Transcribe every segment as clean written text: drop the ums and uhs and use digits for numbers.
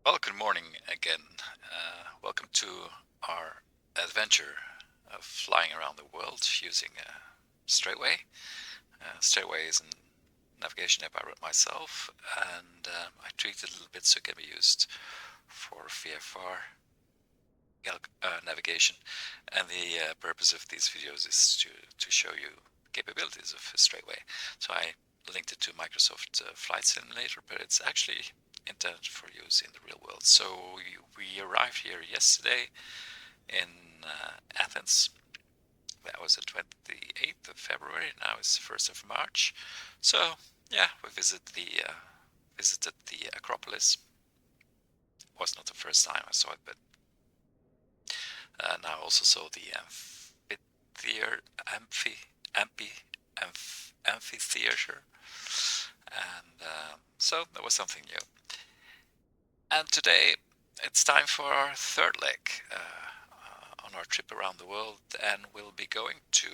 Well, good morning again. Welcome to our adventure of flying around the world using StraytWay. StraytWay is a navigation app I wrote myself, and I tweaked it a little bit so it can be used for VFR navigation. And the purpose of these videos is to show you capabilities of StraytWay. So I linked it to Microsoft Flight Simulator, but it's actually intended for use in the real world. So we arrived here yesterday in Athens. That was the 28th of February. Now it's the 1st of March. So yeah, we visited the Acropolis. It was not the first time I saw it, but now I also saw the amphitheater, and so that was something new. And today it's time for our third leg on our trip around the world, and we'll be going to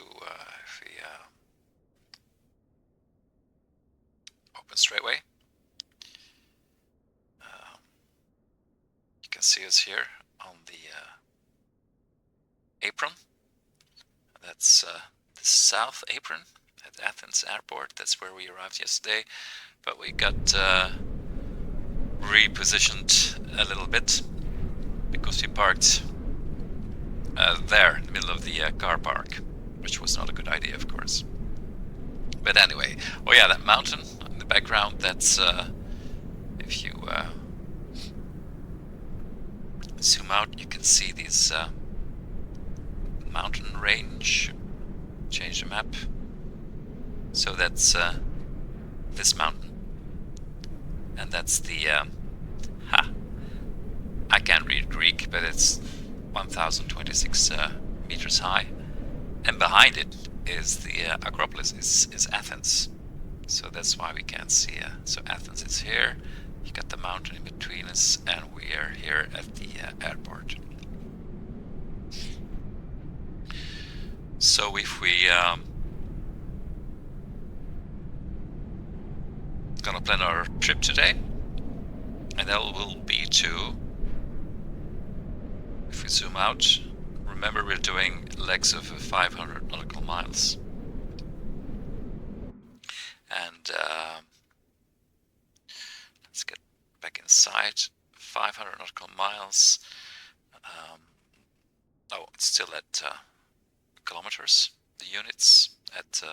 open StraytWay. You can see us here on the apron. That's the south apron at Athens Airport. That's where we arrived yesterday, but we got repositioned a little bit because we parked there in the middle of the car park, which was not a good idea, of course. But anyway, oh yeah, that mountain in the background, that's if you zoom out, you can see these mountain range. Change the map. So that's this mountain, and that's the I can't read Greek, but it's 1026 meters high, and behind it is the Acropolis, is Athens. So that's why we can't see. So Athens is here. You got the mountain in between us, and we are here at the airport. So if we gonna plan our trip today, and that will be to, if we zoom out, remember we're doing legs of 500 nautical miles, and let's get back inside. 500 nautical miles. Oh, it's still at kilometers, the units at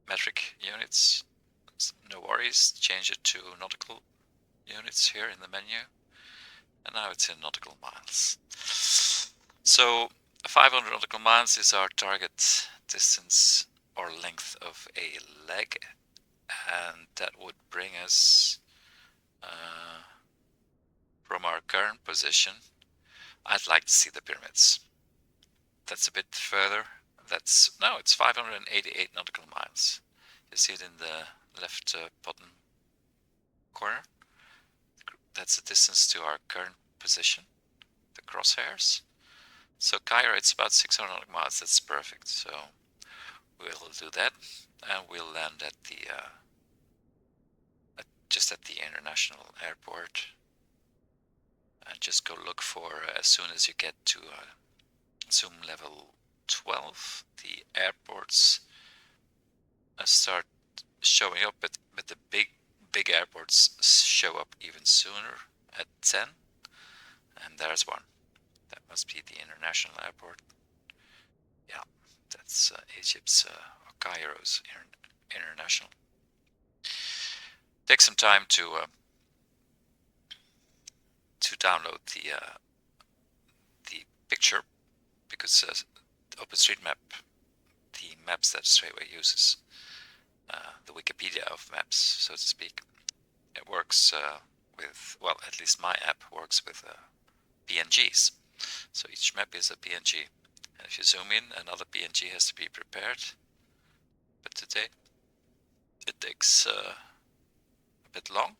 metric units. No worries, change it to nautical units here in the menu, and now it's in nautical miles. So 500 nautical miles is our target distance or length of a leg, and that would bring us from our current position. I'd like to see the pyramids. That's a bit further. It's 588 nautical miles. You see it in the left bottom corner. That's the distance to our current position, the crosshairs. So Cairo, it's about 600 nautical miles. That's perfect. So we'll do that, and we'll land at the just at the international airport, and just go look for as soon as you get to zoom level 12, the airports start showing up, but the big airports show up even sooner at 10, and there's one. That must be the international airport. Yeah, that's Egypt's or Cairo's international. Take some time to download the picture, because OpenStreetMap, the maps that StraytWay uses, the Wikipedia of maps, so to speak, it works with, well, at least my app works with PNGs. So each map is a PNG, and if you zoom in, another PNG has to be prepared. But today it takes a bit long.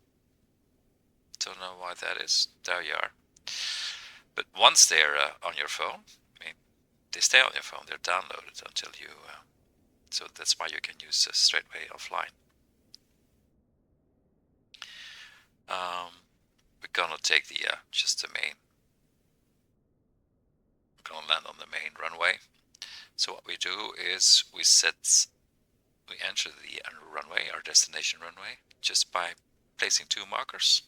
Don't know why that is. There you are. But once they're on your phone, I mean, they stay on your phone. They're downloaded until you. So that's why you can use StraytWay offline. we're gonna take the just the main. We're gonna land on the main runway. So what we do is we enter the runway, our destination runway, just by placing two markers,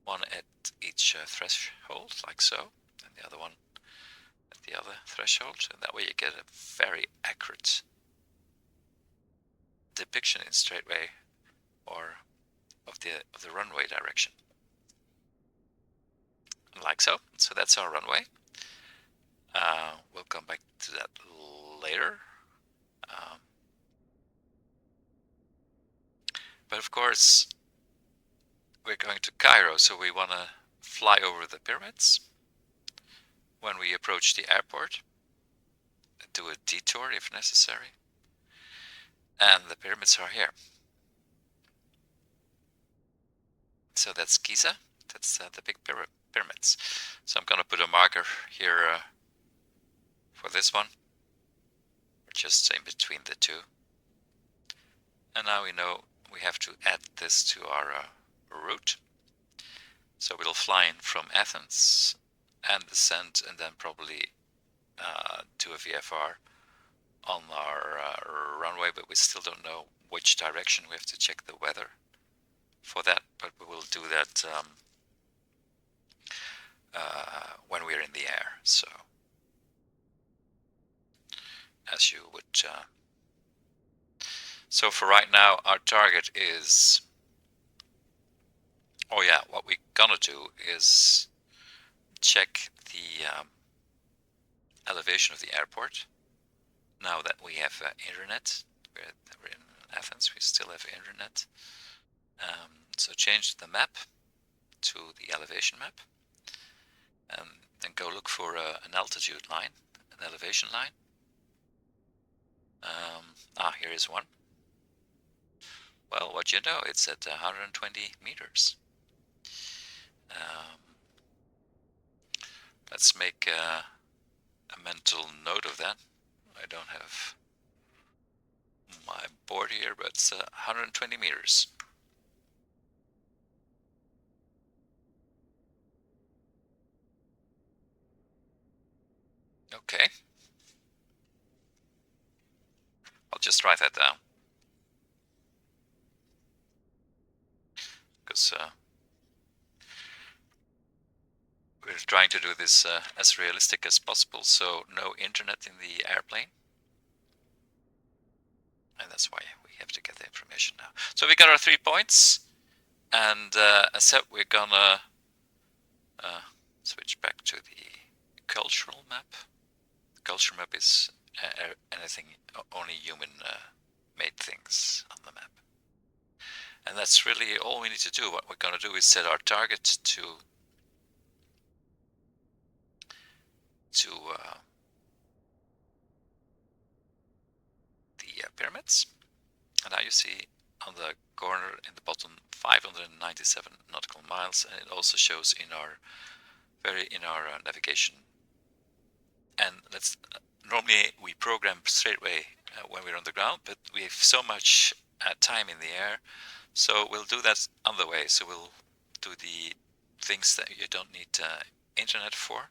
one at each threshold, like so, and the other one at the other threshold, and that way you get a very accurate depiction in StraytWay or of the runway direction, like so. So that's our runway. We'll come back to that later. But of course, we're going to Cairo, so we want to fly over the pyramids. When we approach the airport, do a detour if necessary. And the pyramids are here. So that's Giza. That's the big pyramids. So I'm going to put a marker here for this one, just in between the two. And now we know we have to add this to our route. So we'll fly in from Athens and descend, and then probably do a VFR on our runway, but we still don't know which direction. We have to check the weather for that, but we will do that when we're in the air. So as you would so for right now, our target is, oh yeah, what we're gonna do is check the elevation of the airport. Now that we have internet, we're in Athens, we still have internet. So change the map to the elevation map, and then go look for an altitude line, an elevation line. Here is one. Well, what you know, it's at 120 meters. Let's make a mental note of that. I don't have my board here, but it's 120 meters. Okay. I'll just write that down. Because we're trying to do this as realistic as possible, so no internet in the airplane. And that's why we have to get the information now. So we got our 3 points, and as said, we're gonna switch back to the cultural map. The cultural map is anything, only human made things on the map. And that's really all we need to do. What we're gonna do is set our target to the pyramids. And now you see on the corner in the bottom 597 nautical miles, and it also shows in our navigation. And let's normally we program StraytWay when we're on the ground, but we have so much time in the air, so we'll do that on the way. So we'll do the things that you don't need internet for,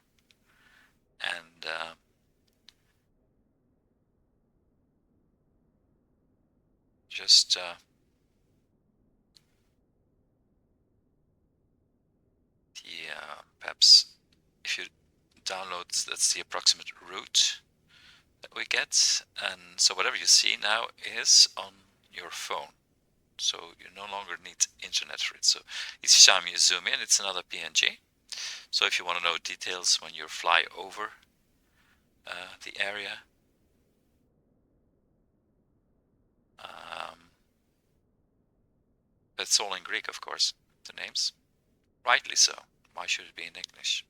and just perhaps if you download, that's the approximate route that we get, and so whatever you see now is on your phone, so you no longer need internet for it. So each time you zoom in, it's another PNG. So if you want to know details when you fly over the area, it's all in Greek, of course, the names. Rightly so. Why should it be in English?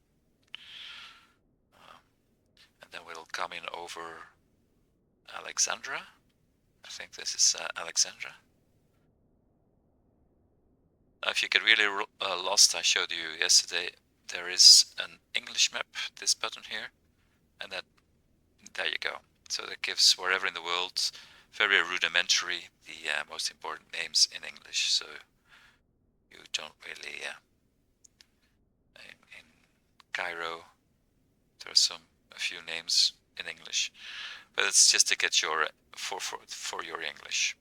And then we'll come in over Alexandra. I think this is Alexandra. If you get really lost, I showed you yesterday, there is an English map, this button here, and there you go. So that gives wherever in the world, very rudimentary, the most important names in English, so you don't really Cairo. There's a few names in English, but it's just to get your for your English.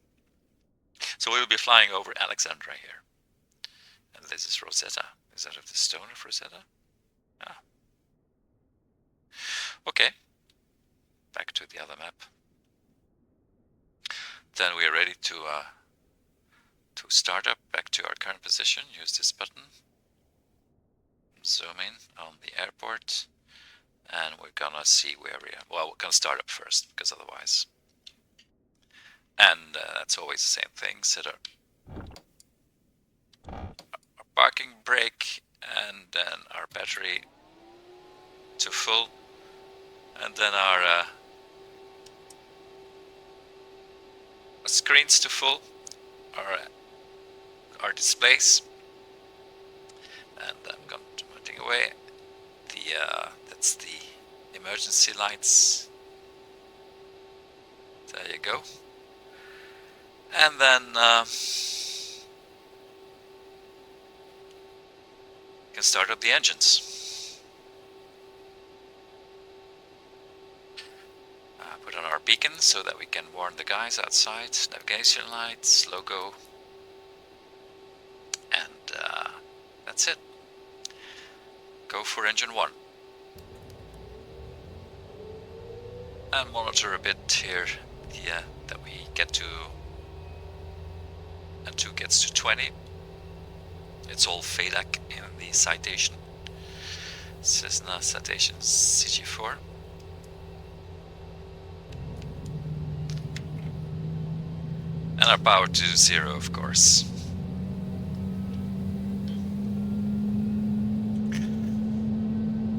So we will be flying over Alexandria here, and this is Rosetta. Is that of the stone of Rosetta? Ah. Okay. Back to the other map. Then we are ready to start up back to our current position. Use this button. Zoom in on the airport, and we're gonna see where we are. Well, we're gonna start up first, because otherwise. And that's always the same thing. Set our parking brake, and then our battery to full, and then our screens to full, our displays, and I'm pointing away. That's the emergency lights. There you go. And then can start up the engines. Put on our beacon so that we can warn the guys outside. Navigation lights, logo, and that's it. Go for engine 1. And monitor a bit here. That we get to, and 2 gets to 20. It's all FADAC in the citation. Cessna citation CG4. And our power to 0, of course.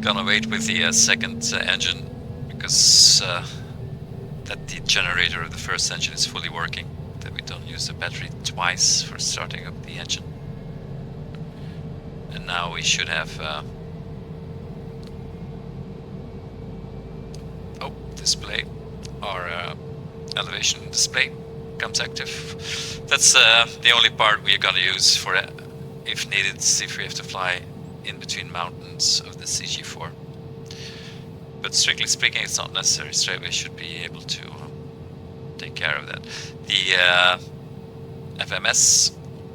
Gonna wait with the second engine, because that the generator of the first engine is fully working, that we don't use the battery twice for starting up the engine. And now we should have display, our elevation display comes active. That's the only part we are gonna use for if needed, if we have to fly in between mountains of the CG4. But strictly speaking, it's not necessary. StraytWay should be able to take care of that. The FMS,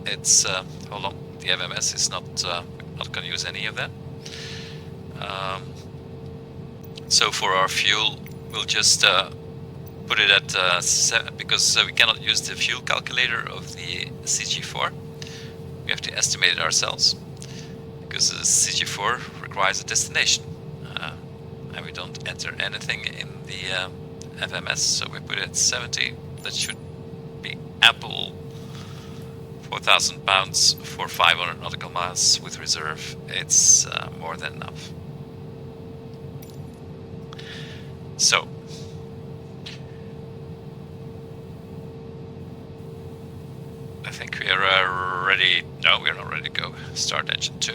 it's hold on. The FMS is not going to use any of that. So for our fuel, we'll just put it at 7, because we cannot use the fuel calculator of the CG4. We have to estimate it ourselves, because the CG4 requires a destination. And we don't enter anything in the FMS, so we put it at 70. That should be ample. 4,000 pounds for 500 nautical miles with reserve. It's more than enough. So, I think we are ready. No, we're not ready to go. Start engine 2.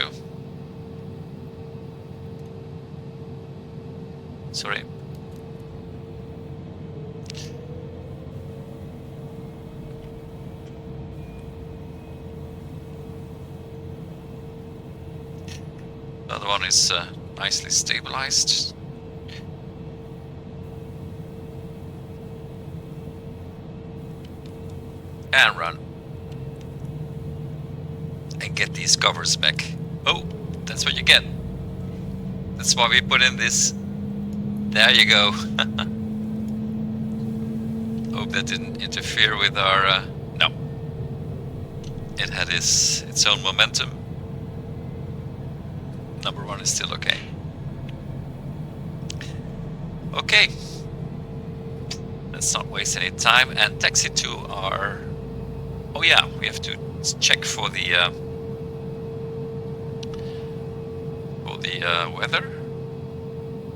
Sorry. The other one is nicely stabilized. And run. And get these covers back. Oh, that's what you get. That's why we put in this. There you go. Hope that didn't interfere with our... no. It had its own momentum. Number 1 is still okay. Okay. Let's not waste any time and taxi to our... Oh yeah, we have to check for the weather,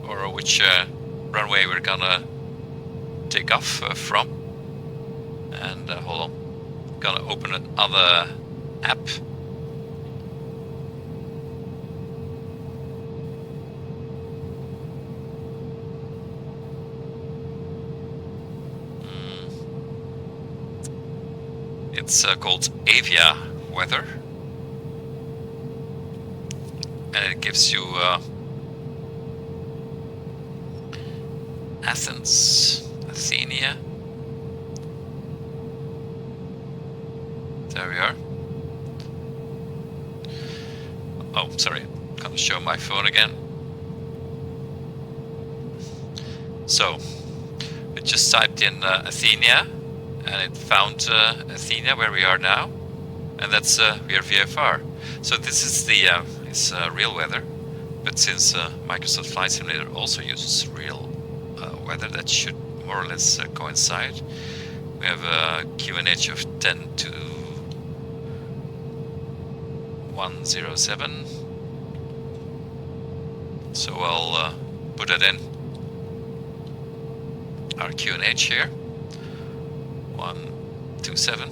or which runway we're gonna take off from. And hold on, gonna open another app. It's called Avia Weather, and it gives you Athens, Athenia. There we are. Oh, sorry, gonna show my phone again. So, we just typed in Athenia, and it found Athenia, where we are now, and that's we are VFR. So this is the it's real weather, but since Microsoft Flight Simulator also uses real weather, that should more or less coincide. We have a QNH of 10 to 107. So I'll put it in. Our QNH here, 127.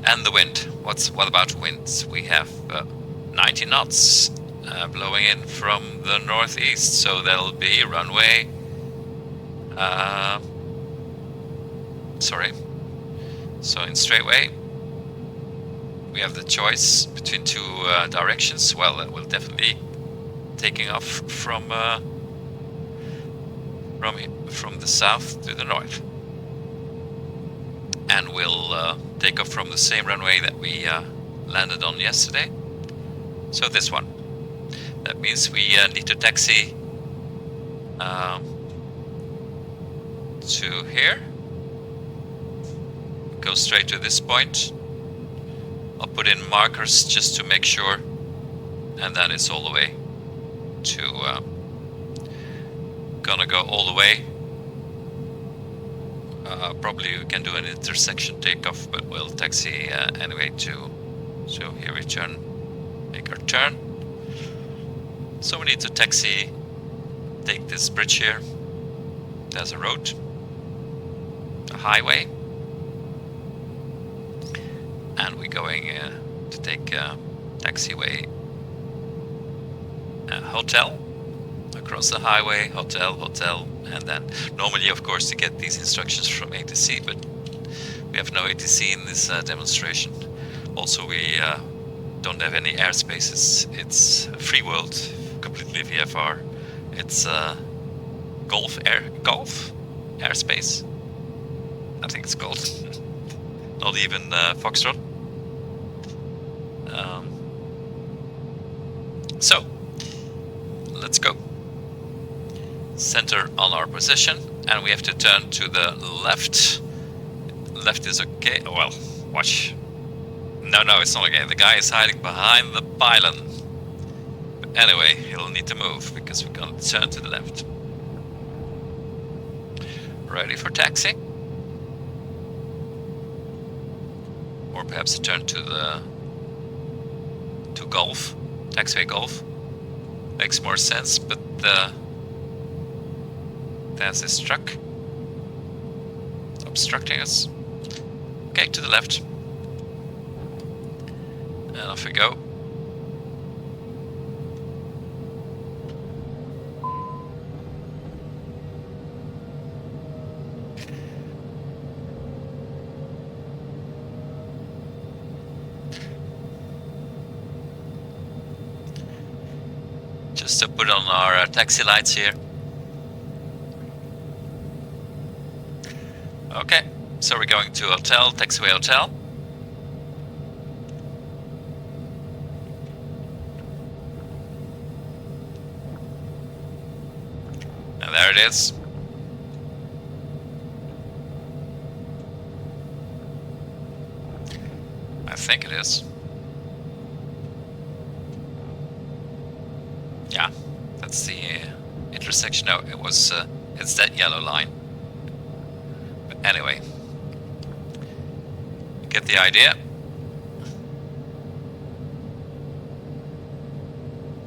And the wind. What about winds? We have 90 knots blowing in from the northeast, so that'll be runway. Sorry. So in StraytWay, we have the choice between two directions. Well, we'll definitely taking off from the south to the north, and we'll take off from the same runway that we landed on yesterday. So this one. That means we need to taxi to here. Go straight to this point. I'll put in markers just to make sure, and then it's all the way to gonna go all the way. Probably we can do an intersection takeoff, but we'll taxi anyway too. So here we turn, make our turn. So we need to taxi, take this bridge here. There's a road, a highway. And we're going to take taxiway, hotel, across the highway, hotel, and then normally, of course, to get these instructions from ATC, but we have no ATC in this demonstration. Also, we don't have any airspaces. It's a free world, completely VFR. It's Golf airspace, I think it's called. Not even Foxtrot. So, let's go. Center on our position, and we have to turn to the left. Left is okay. Oh, well, watch. No, it's not okay. The guy is hiding behind the pylon. But anyway, he'll need to move because we're going to turn to the left. Ready for taxi? Or perhaps a turn to Golf, taxiway Golf. Makes more sense, but there's this truck obstructing us. Okay, to the left. And off we go. Just to put on our taxi lights here. Okay, so we're going to hotel, taxiway hotel. And there it is. I think it is. Yeah, that's the intersection. No, it was, it's that yellow line. But anyway, get the idea.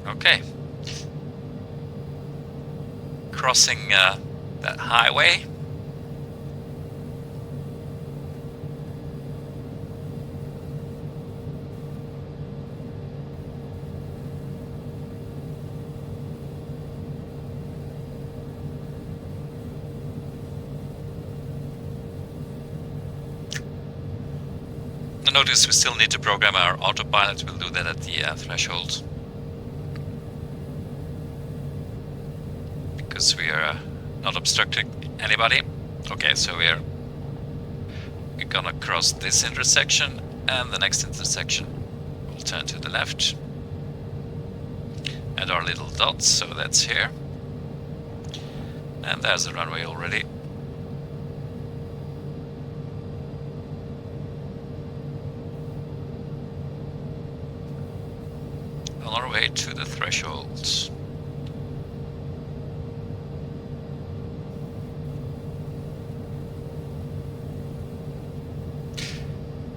Okay. Crossing that highway. Notice we still need to program our autopilot. We'll do that at the threshold. Because we are not obstructing anybody. Okay, so we're gonna cross this intersection, and the next intersection we'll turn to the left. And our little dots, so that's here. And there's the runway already. On our way to the threshold.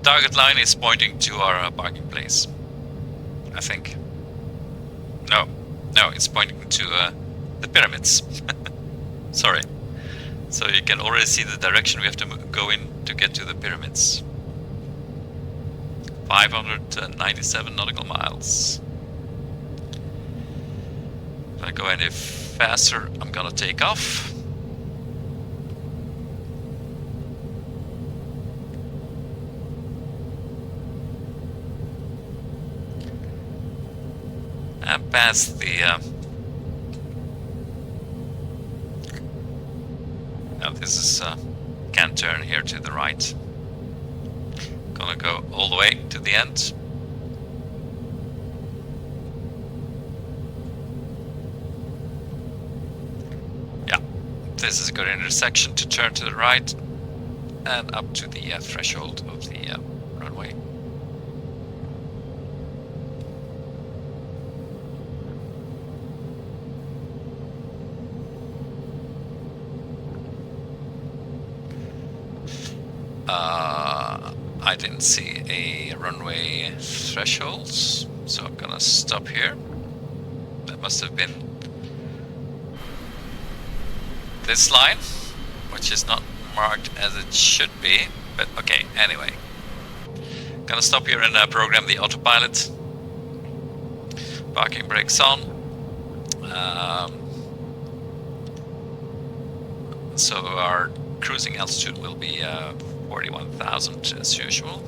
Target line is pointing to our parking place, I think. No, it's pointing to the pyramids. Sorry. So you can already see the direction we have to go in to get to the pyramids. 597 nautical miles. If I go any faster, I'm gonna take off. And past the now this is can turn here to the right. Gonna go all the way to the end. Yeah, this is a good intersection to turn to the right and up to the threshold of the runway. I didn't see a runway threshold, so I'm gonna stop here. That must have been this line, which is not marked as it should be, but okay, anyway. Gonna stop here and program the autopilot. Parking brakes on. So our cruising altitude will be 41,000 as usual.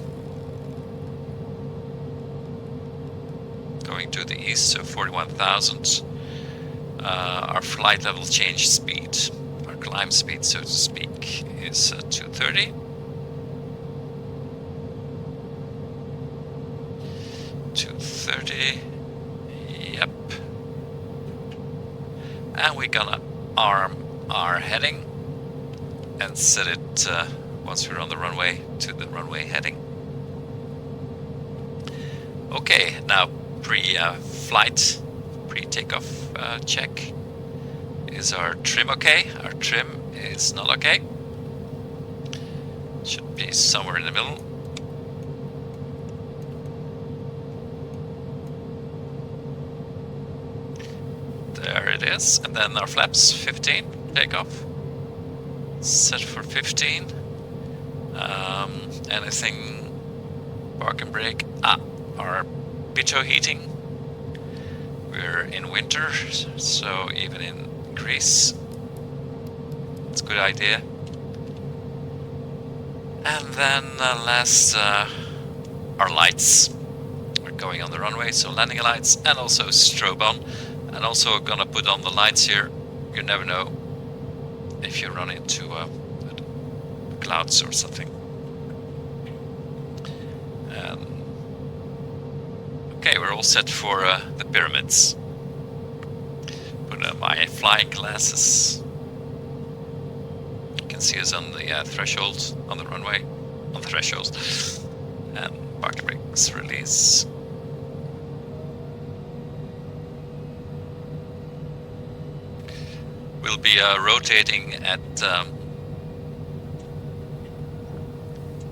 Going to the east, so 41,000. Our flight level change speed, our climb speed, so to speak, is 230. 230. Yep. And we're gonna arm our heading and set it once we're on the runway to the runway heading. Okay, now pre-flight, pre-takeoff check. Is our trim okay? Our trim is not okay. Should be somewhere in the middle. There it is. And then our flaps, 15, takeoff. Set for 15. Anything park and brake? Our pitot heating. We're in winter, so even in Greece, it's a good idea. And then last, our lights. We're going on the runway, so landing lights and also strobe on. And also gonna put on the lights here. You never know if you run into clouds or something. Okay, we're all set for the pyramids. Put on my flying glasses. You can see us on the threshold, on the runway, on the threshold. And parking brakes release. We'll be rotating at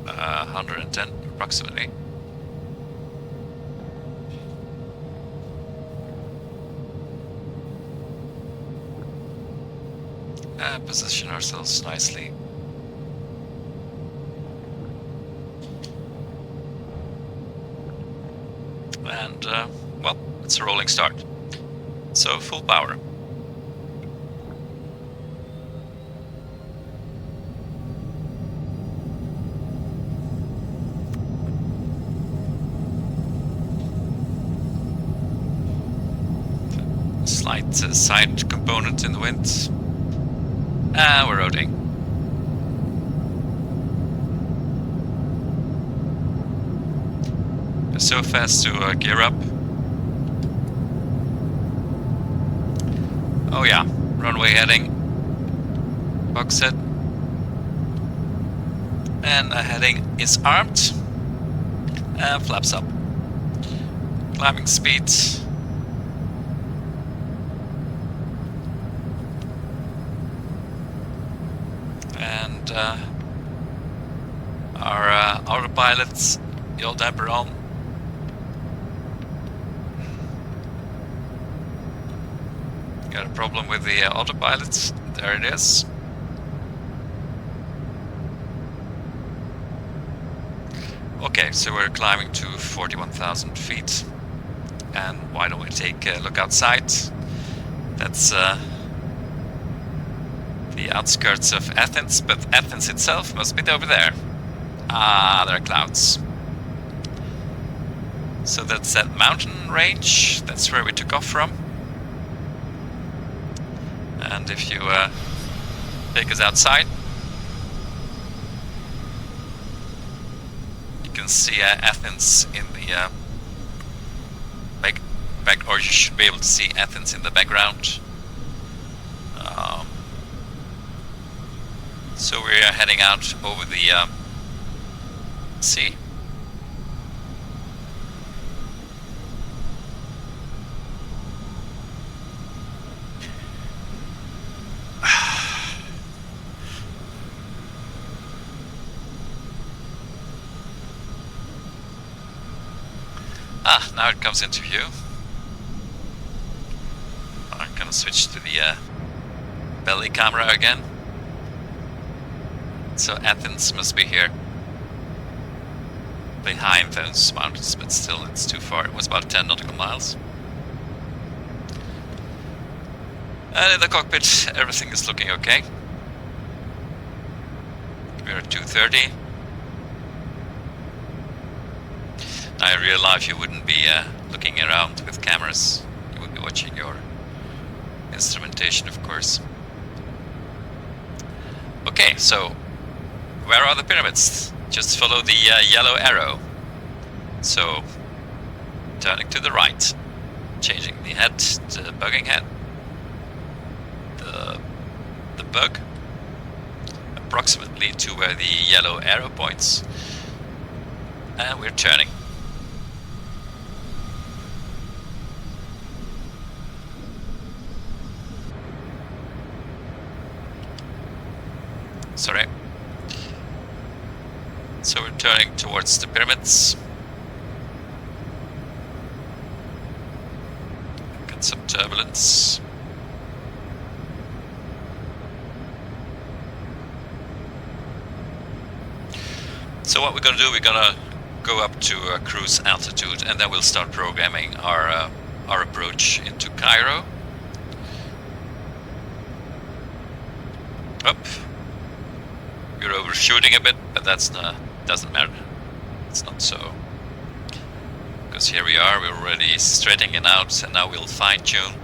110 approximately. Position ourselves nicely. And well, it's a rolling start. So full power. slight side component in the wind. And we're rotating. We're so fast to gear up. Oh yeah, runway heading. Box set. And heading is armed. And flaps up. Climbing speed. And our autopilot, yaw damper on. Got a problem with the autopilot. There it is. Okay, so we're climbing to 41,000 feet. And why don't we take a look outside? That's the outskirts of Athens, but Athens itself must be over there. Ah, there are clouds. So that's that mountain range. That's where we took off from. And if you take us outside, you can see Athens in the back, or you should be able to see Athens in the background. So we are heading out over the sea. Now it comes into view. I'm gonna switch to the belly camera again. So Athens must be here, behind those mountains, but still it's too far. It was about 10 nautical miles. And in the cockpit, everything is looking okay. We're at 230. Now in real life you wouldn't be looking around with cameras. You would be watching your instrumentation, of course. Okay, so where are the pyramids? Just follow the yellow arrow. So turning to the right, changing the head to bugging head. The bug approximately to where the yellow arrow points, and we're turning. Sorry. So we're turning towards the pyramids. Get some turbulence. So what we're gonna do, we're gonna go up to cruise altitude, and then we'll start programming our approach into Cairo. Up. We're overshooting a bit, but that's doesn't matter. It's not so. Because here we are, we're already straightening it out, and now we'll fine tune.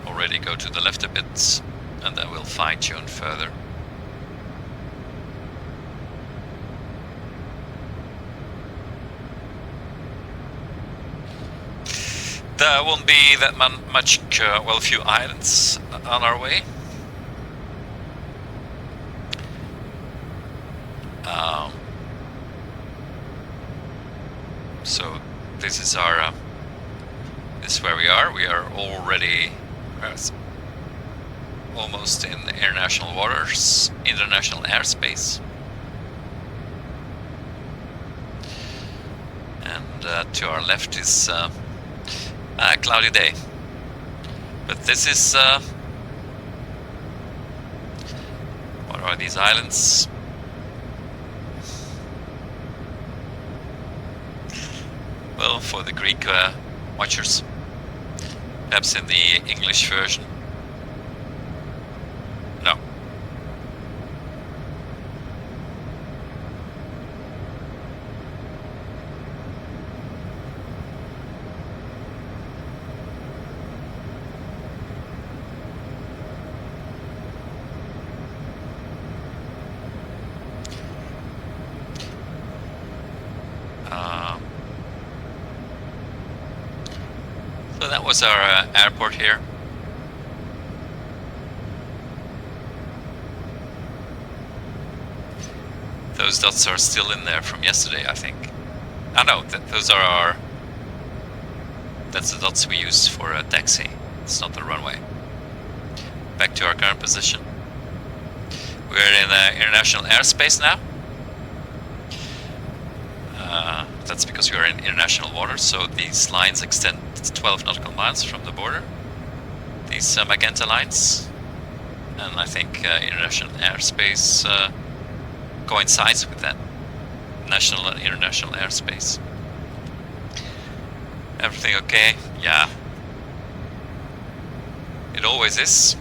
Already go to the left a bit, and then we'll fine tune further. There won't be that much, well, a few islands on our way. So this is our, this is where we are. We are already almost in international waters, international airspace. And to our left is a cloudy day. But this is, what are these islands? Well, for the Greek watchers, perhaps in the English version. No. So that was our airport here. Those dots are still in there from yesterday, I think. Oh no, those are our... That's the dots we use for a taxi. It's not the runway. Back to our current position. We're in international airspace now. That's because we are in international waters, so these lines extend 12 nautical miles from the border. These magenta lines. And I think international airspace coincides with that. National and international airspace. Everything okay? Yeah. It always is.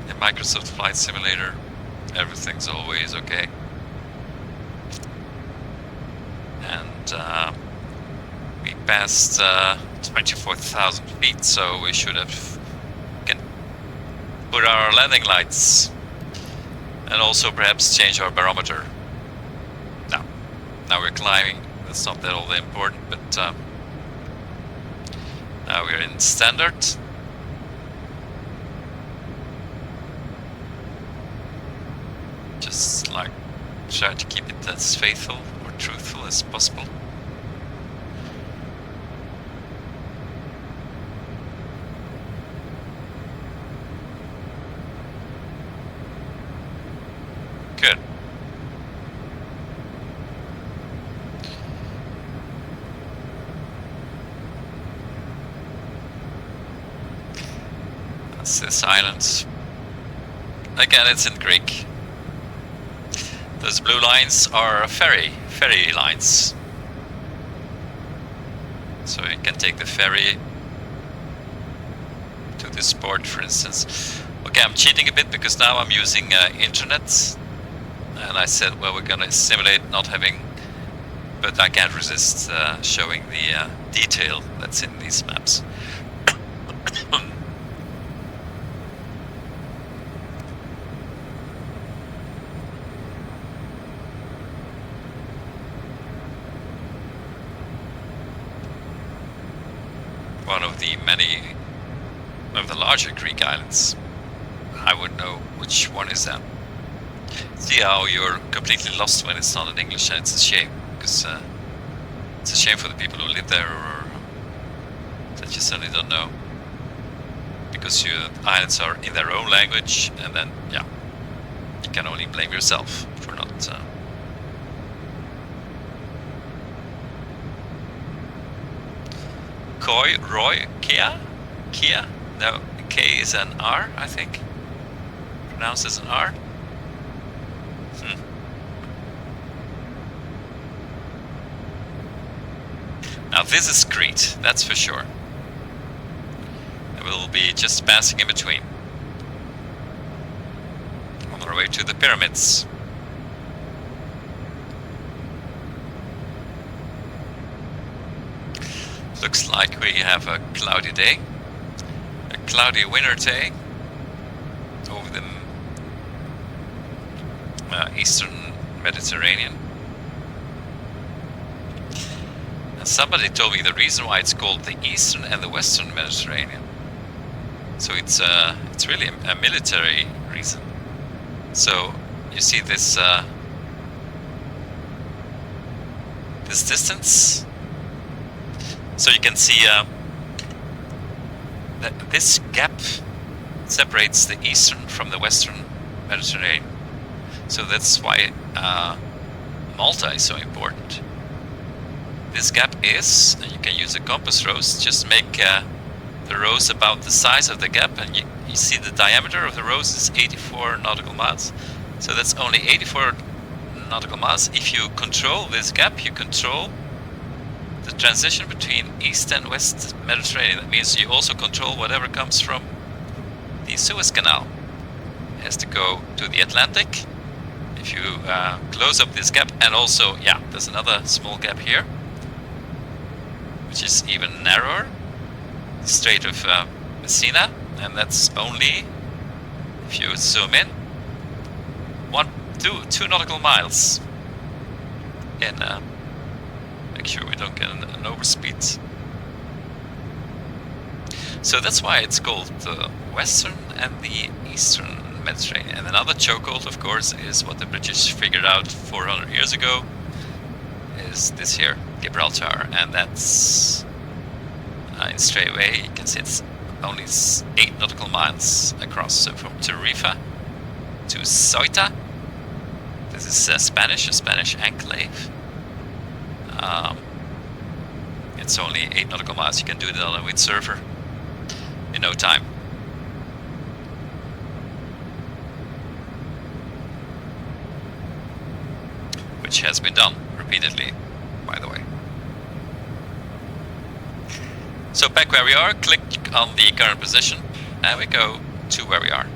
In Microsoft Flight Simulator, everything's always okay. And we passed 24,000 feet, so we should have can put our landing lights and also perhaps change our barometer. Now we're climbing. That's not that all that important, but now we're in standard. Just like try to keep it as faithful or truthful as possible. Good. That's this island. Again, it's in Greek. Those blue lines are ferry lines. So you can take the ferry to this port, for instance. Okay, I'm cheating a bit because now I'm using internet. And I said, well, we're gonna simulate not having, but I can't resist showing the detail that's in these maps. One of the larger Greek islands. I would know which one is that. See how you're completely lost when it's not in English, and it's a shame, because it's a shame for the people who live there or that you suddenly don't know, because your islands are in their own language, and then yeah, you can only blame yourself for not Koi, Roy, Kia? No, K is an R, I think. Pronounced as an R. Now this is Crete, that's for sure. And we'll be just passing in between. On our way to the pyramids. Looks like we have a cloudy day. A cloudy winter day over the eastern Mediterranean. And somebody told me the reason why it's called the eastern and the western Mediterranean. So it's really a military reason. So you see this this distance. So you can see that this gap separates the eastern from the western Mediterranean. So that's why Malta is so important. This gap is, and you can use a compass rose, just make the rose about the size of the gap, and you see the diameter of the rose is 84 nautical miles. So that's only 84 nautical miles. If you control this gap, you control the transition between East and West Mediterranean. That means you also control whatever comes from the Suez Canal. It has to go to the Atlantic. If you close up this gap, and also, yeah, there's another small gap here, which is even narrower, the Strait of Messina, and that's only, if you zoom in, 2 nautical miles in make sure we don't get an overspeed. So that's why it's called the Western and the Eastern Mediterranean. And another chokehold, of course, is what the British figured out 400 years ago, is this here, Gibraltar, and that's in StraytWay. You can see it's only 8 nautical miles across, so from Tarifa to Ceuta. This is a Spanish enclave. It's only 8 nautical miles. You can do it on a windsurfer in no time. Which has been done repeatedly, by the way. So back where we are, click on the current position, and we go to where we are.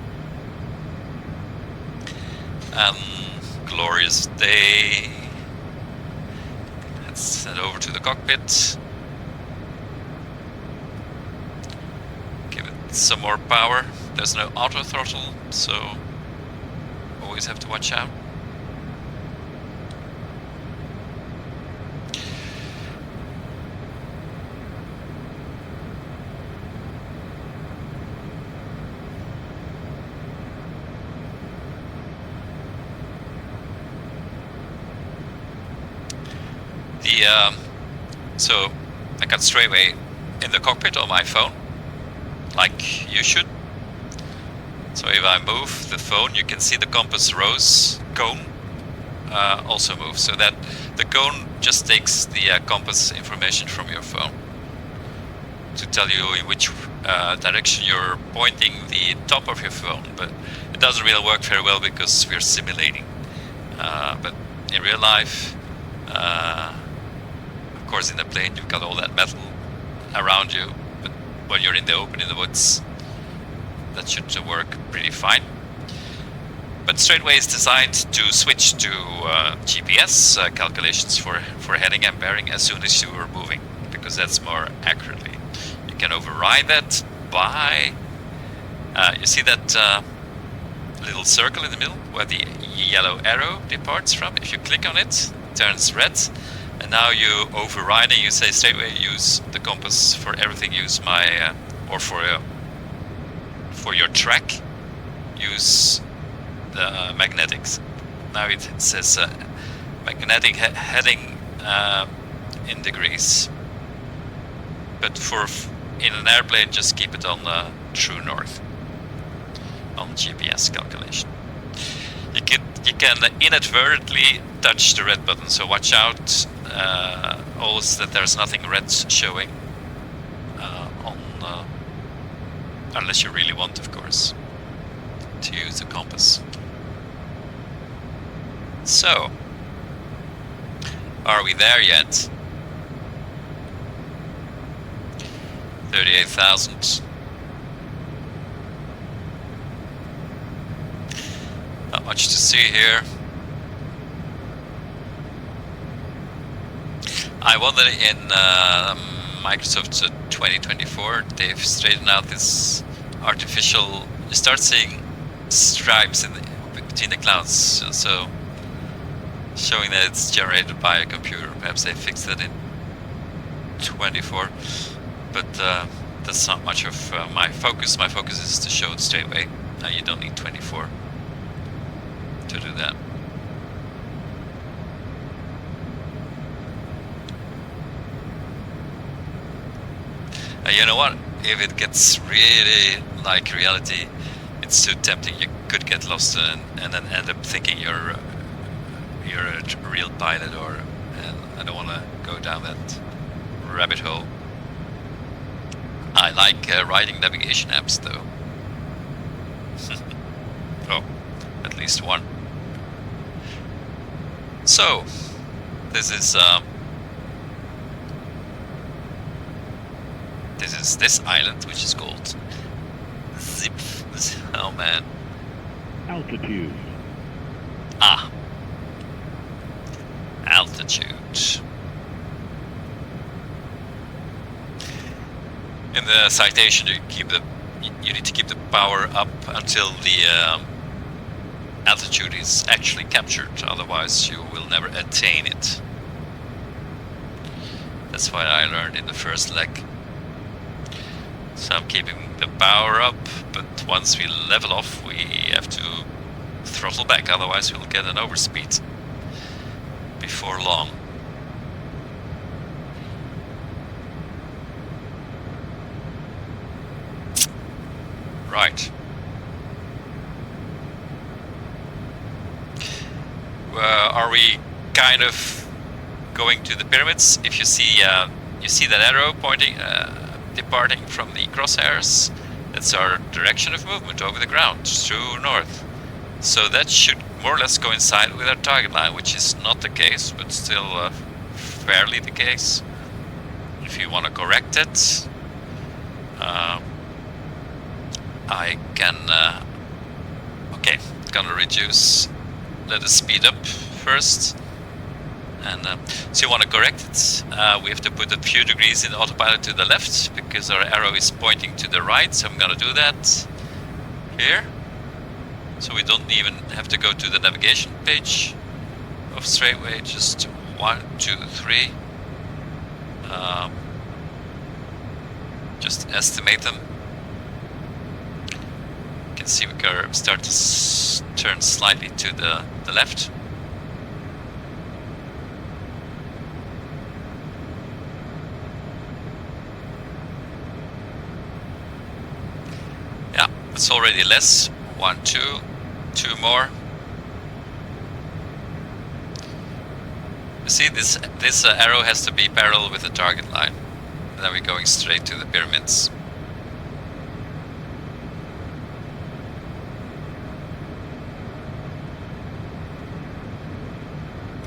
Glorious day. Let's head over to the cockpit. Give it some more power. There's no auto throttle, so always have to watch out. So I got StraytWay in the cockpit on my phone, like you should. So if I move the phone, you can see the compass rose cone also moves. So that the cone just takes the compass information from your phone to tell you in which direction you're pointing the top of your phone. But it doesn't really work very well because we're simulating. But in real life, of course, in the plane you've got all that metal around you, but when you're in the open, in the woods, that should work pretty fine. But StraytWay is designed to switch to GPS calculations for heading and bearing as soon as you are moving, because that's more accurately. You can override that by, you see that little circle in the middle where the yellow arrow departs from? If you click on it, it turns red. And now you override and you say StraytWay, use the compass for everything, use my, or for your track, use the magnetics. Now it says magnetic heading in degrees. But in an airplane, just keep it on true north, on GPS calculation. You can inadvertently touch the red button, so watch out always that there's nothing red showing unless you really want, of course, to use the compass. So, are we there yet? 38,000. Not much to see here. I wonder in Microsoft 2024 they've straightened out this artificial. You start seeing stripes between the clouds, so showing that it's generated by a computer. Perhaps they fixed that in 24, but that's not much of my focus. My focus is to show it StraytWay. You don't need 24 to do that. You know what? If it gets really like reality, it's too tempting. You could get lost and then end up thinking you're a real pilot, and I don't want to go down that rabbit hole. I like writing navigation apps, though. Oh, at least one. So, this is this island, which is called Zip. Oh man. Altitude. Altitude. In the citation, you need to keep the power up until the altitude is actually captured. Otherwise, you will never attain it. That's what I learned in the first leg. So I'm keeping the power up, but once we level off, we have to throttle back, otherwise we'll get an overspeed before long. Right. Are we kind of going to the pyramids? If you see that arrow pointing, departing from the crosshairs, that's our direction of movement over the ground, true north. So that should more or less coincide with our target line, which is not the case, but still fairly the case. If you want to correct it, I can. Okay, gonna reduce. Let us speed up first. And so you want to correct it. We have to put a few degrees in autopilot to the left because our arrow is pointing to the right. So I'm gonna do that here. So we don't even have to go to the navigation page of StraytWay. Just 1, 2, 3. Just estimate them. You can see we can start to turn slightly to the left. Yeah, it's already less. 1, 2, 2 more. You see, this arrow has to be parallel with the target line. And then we're going straight to the pyramids.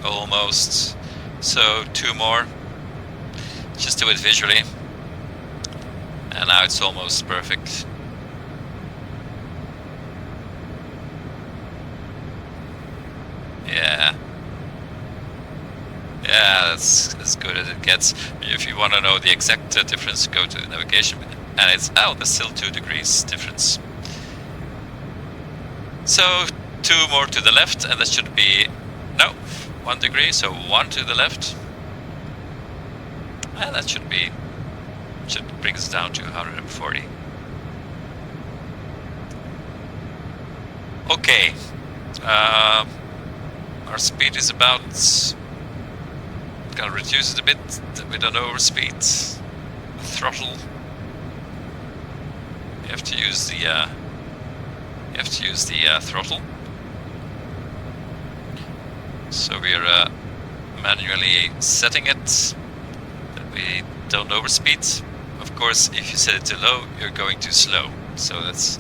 Almost. So 2 more. Just do it visually. And now it's almost perfect. Yeah. Yeah, that's as good as it gets. If you want to know the exact difference, go to the navigation. And it's, oh, there's still 2 degrees difference. So 2 more to the left, and that should be, no, 1 degree, so 1 to the left. And that should bring us down to 140. Okay. Our speed is about, gotta reduce it a bit, we don't overspeed. Throttle. You have to use the throttle. So we're manually setting it that we don't overspeed. Of course, if you set it too low, you're going too slow. So that's,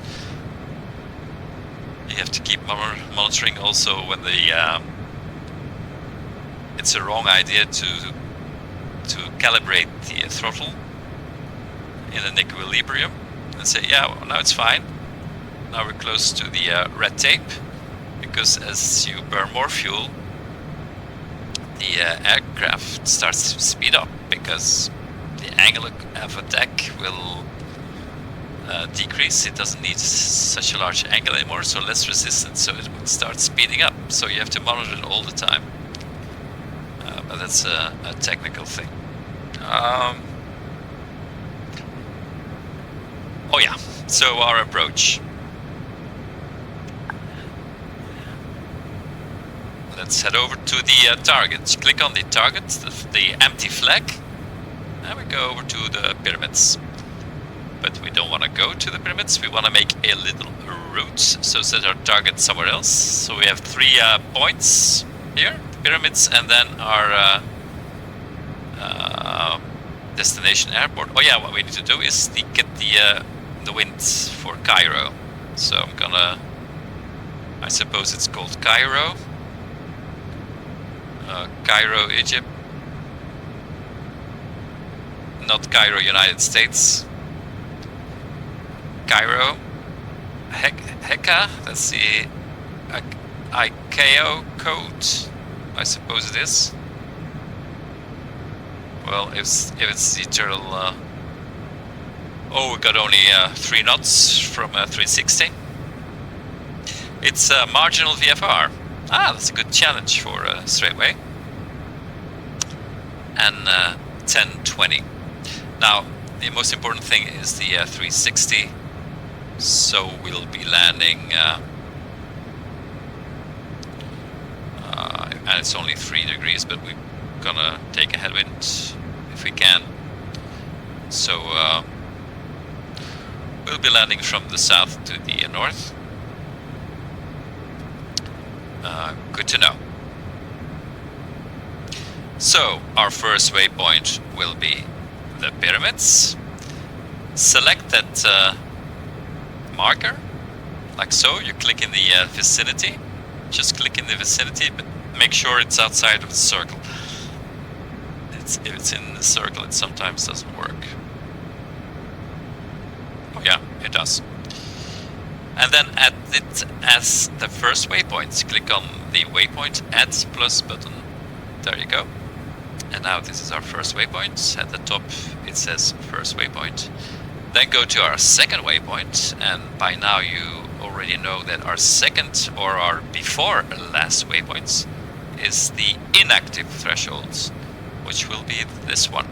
you have to keep monitoring also when the it's a wrong idea to calibrate the throttle in an equilibrium and say, yeah, well, now it's fine. Now we're close to the red tape, because as you burn more fuel, the aircraft starts to speed up because the angle of attack will decrease. It doesn't need such a large angle anymore, so less resistance, so it will start speeding up. So you have to monitor it all the time. But that's a technical thing. Oh yeah, so our approach. Let's head over to the target. Click on the target, the empty flag, and we go over to the pyramids. But we don't want to go to the pyramids, we want to make a little route, so set our target somewhere else. So we have 3 points here, the pyramids, and then our destination airport. Oh yeah, what we need to do is get the wind for Cairo. So I'm gonna, I suppose it's called Cairo. Cairo, Egypt. Not Cairo, United States. Cairo. HECA, that's the ICAO code, I suppose it is. Well, if it's the eternal... oh, we got only 3 knots from 360. It's marginal VFR. Ah, that's a good challenge for StraytWay. And 1020. Now, the most important thing is the 360. So we'll be landing, and it's only 3 degrees, but we're gonna take a headwind if we can. So we'll be landing from the south to the north. Good to know. So our first waypoint will be the pyramids. Select that marker, like so. You click in the vicinity. Just click in the vicinity, but make sure it's outside of the circle. If it's in the circle, it sometimes doesn't work. Oh yeah, it does. And then add it as the first waypoint. Click on the waypoint add plus button. There you go. And now this is our first waypoint. At the top it says first waypoint. Then go to our second waypoint, and by now you already know that our second or our before last waypoints is the inactive thresholds, which will be this one.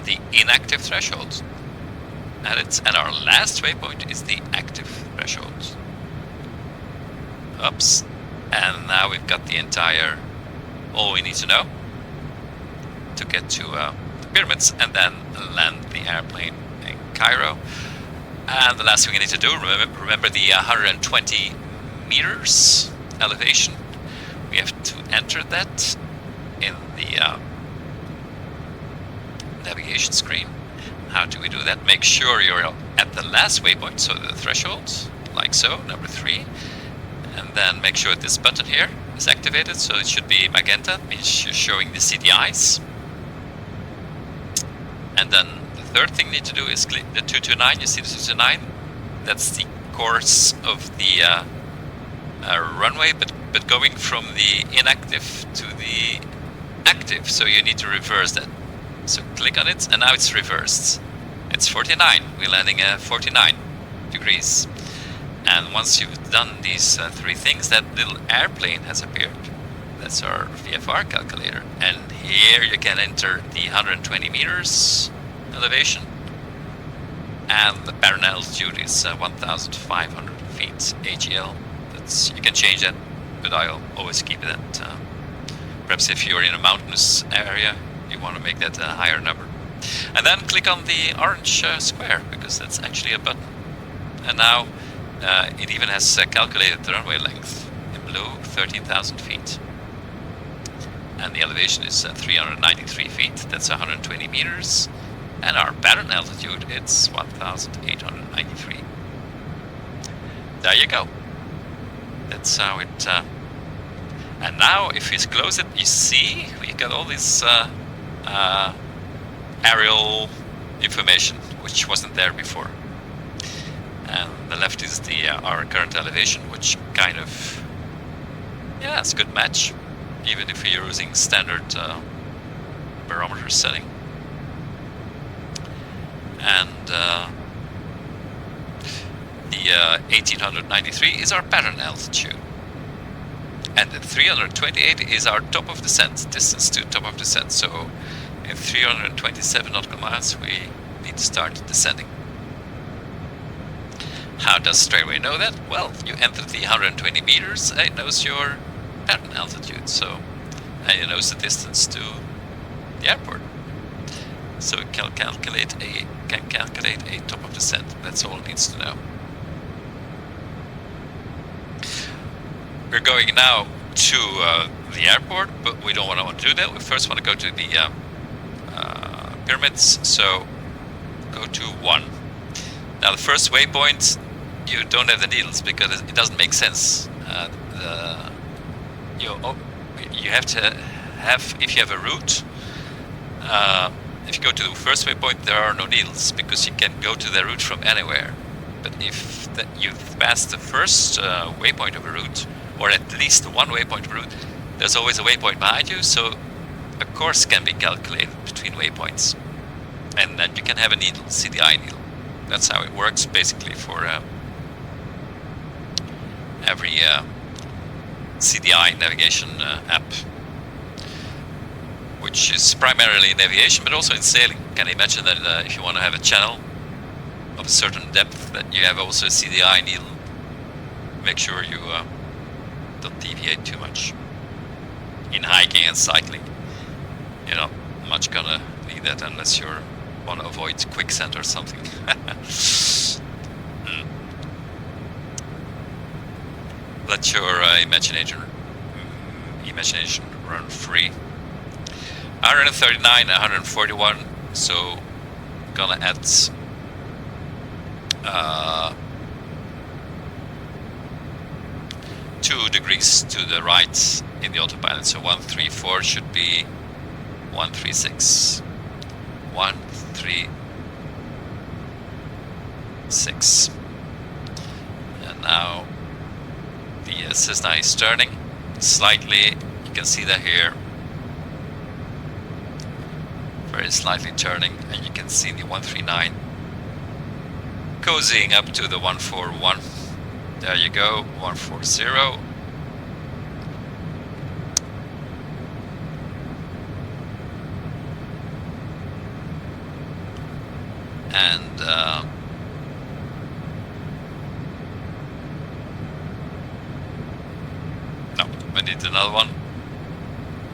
The inactive threshold. And our last waypoint is the active threshold. Oops. And now we've got the entire, all we need to know to get to the pyramids and then land the airplane in Cairo. And the last thing we need to do, remember the 120 meters elevation. We have to enter that in the navigation screen. How do we do that? Make sure you're at the last waypoint, so the threshold, like so, number 3. And then make sure this button here is activated, so it should be magenta, means you're showing the CDIs. And then the third thing you need to do is click the 229. You see the 229? That's the course of the runway, but going from the inactive to the active, so you need to reverse that. So click on it, and now it's reversed. It's 49. We're landing at 49 degrees. And once you've done these 3 things, that little airplane has appeared. That's our VFR calculator. And here you can enter the 120 meters elevation. And the parent altitude is 1,500 feet AGL. You can change that, but I'll always keep it at, perhaps if you're in a mountainous area, you want to make that a higher number. And then click on the orange square, because that's actually a button. And now it even has calculated the runway length. In blue, 13,000 feet. And the elevation is 393 feet. That's 120 meters. And our pattern altitude, it's 1,893. There you go. That's how it... and now, if we close it, you see we got all this aerial information, which wasn't there before. And the left is the our current elevation, which kind of, yeah, it's a good match, even if you're using standard barometer setting. And the 1893 is our pattern altitude. And the 328 is our top of descent, distance to top of descent. So in 327 nautical miles, we need to start descending. How does StraytWay know that? Well, you enter the 120 meters, and it knows your pattern altitude, so, and it knows the distance to the airport. So it can calculate a top of descent. That's all it needs to know. We're going now to the airport, but we don't want to do that. We first want to go to the pyramids, so go to 1. Now the first waypoint, you don't have the needles because it doesn't make sense. You have to have, if you have a route, if you go to the first waypoint, there are no needles because you can go to the route from anywhere. But if you've passed the first waypoint of a route, or at least one waypoint of a route, there's always a waypoint behind you, so a course can be calculated between waypoints. And then you can have a needle, CDI needle. That's how it works basically for every CDI navigation app. which is primarily in aviation, but also in sailing. Can you imagine that if you want to have a channel of a certain depth, that you have also a CDI needle? Make sure you don't deviate too much. In hiking and cycling, you're not much gonna need that unless you want to avoid quicksand or something. Let your imagination run free. 139, 141. So gonna add 2 degrees to the right in the autopilot. So 134 should be 136. 136. And now the Cessna is turning slightly. You can see that here. Very slightly turning, and you can see the 139 cozying up to the 141. There you go, 140. And no, we need another one.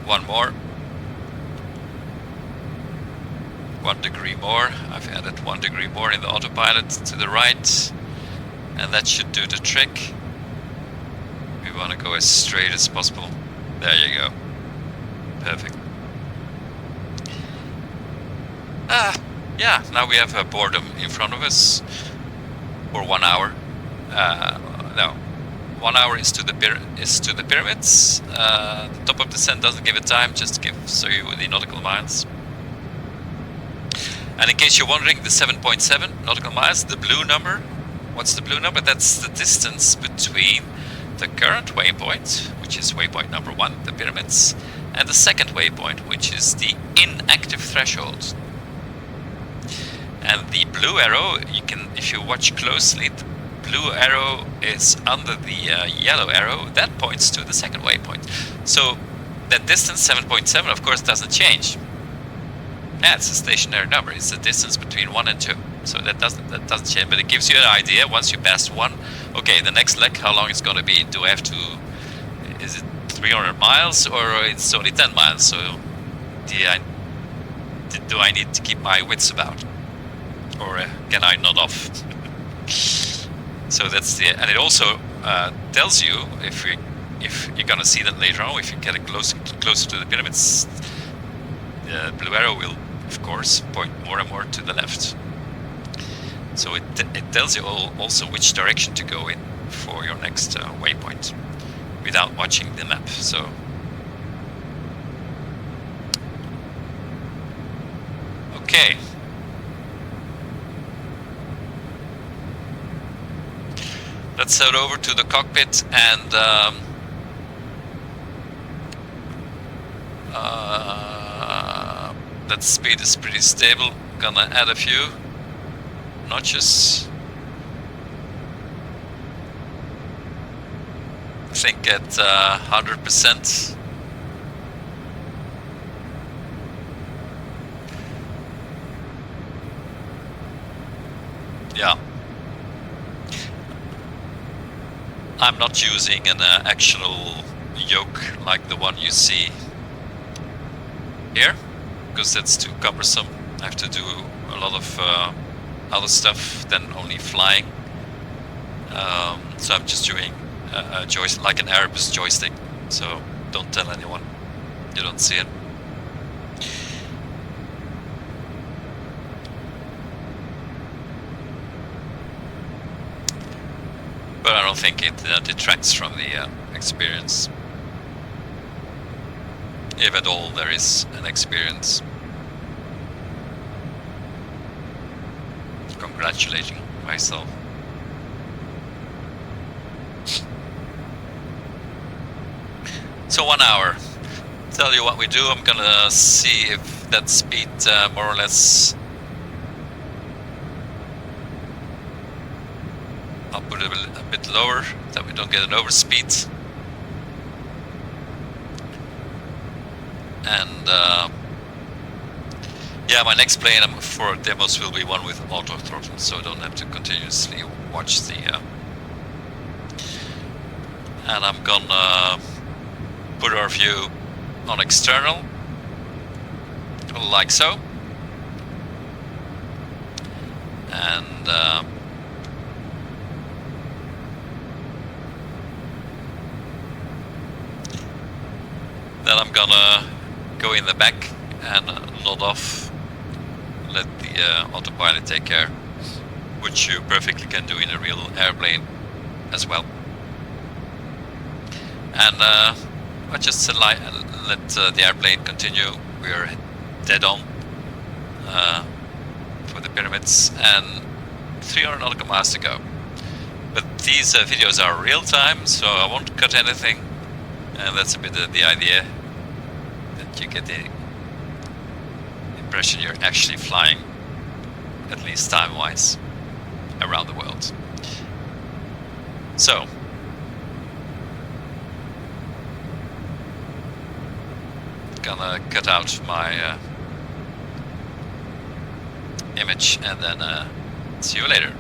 One more. 1 degree more. I've added 1 degree more in the autopilot to the right, and that should do the trick. We want to go as straight as possible. There you go. Perfect. Yeah, now we have a boredom in front of us for 1 hour. No, 1 hour is to the pyramids. The top of descent doesn't give it time, just to show you the nautical miles. And in case you're wondering, the 7.7 nautical miles, the blue number. What's the blue number? That's the distance between the current waypoint, which is waypoint number 1, the pyramids, and the second waypoint, which is the inactive threshold. And the blue arrow, you can, if you watch closely, the blue arrow is under the yellow arrow. That points to the second waypoint. So that distance, 7.7, of course, doesn't change. Yeah, it's a stationary number. It's the distance between 1 and 2. So that doesn't change, but it gives you an idea. Once you pass 1, okay, the next leg, how long it's going to be? Do I have to? Is it 300 miles or it's only 10 miles? So do I need to keep my wits about, or can I nod off? So that's the, and it also tells you if you're going to see that later on. If you get closer to the pyramids, the blue arrow will, of course, point more and more to the left. So it tells you also which direction to go in for your next waypoint without watching the map. So okay. Let's head over to the cockpit and that speed is pretty stable. Gonna add a few notches. I think at 100%. Yeah. I'm not using an actual yoke like the one you see here, because that's too cumbersome. I have to do a lot of other stuff than only flying. So I'm just doing a joystick, like an Airbus joystick. So don't tell anyone you don't see it. But I don't think it detracts from the experience. If at all there is an experience. Congratulating myself. So 1 hour. Tell you what we do. I'm gonna see if that speed more or less. I'll put it a bit lower, that we don't get an overspeed. And Yeah, my next plane for demos will be one with auto throttle, so I don't have to continuously watch the. And I'm gonna put our view on external, like so, and then I'm gonna go in the back and nod off, let the autopilot take care, which you perfectly can do in a real airplane as well. And I just let the airplane continue. We are dead on for the pyramids, and 300 nautical miles to go. But these videos are real time, so I won't cut anything, and that's a bit of the idea, that you get the impression you're actually flying, at least time-wise, around the world. So, gonna cut out my image and then see you later.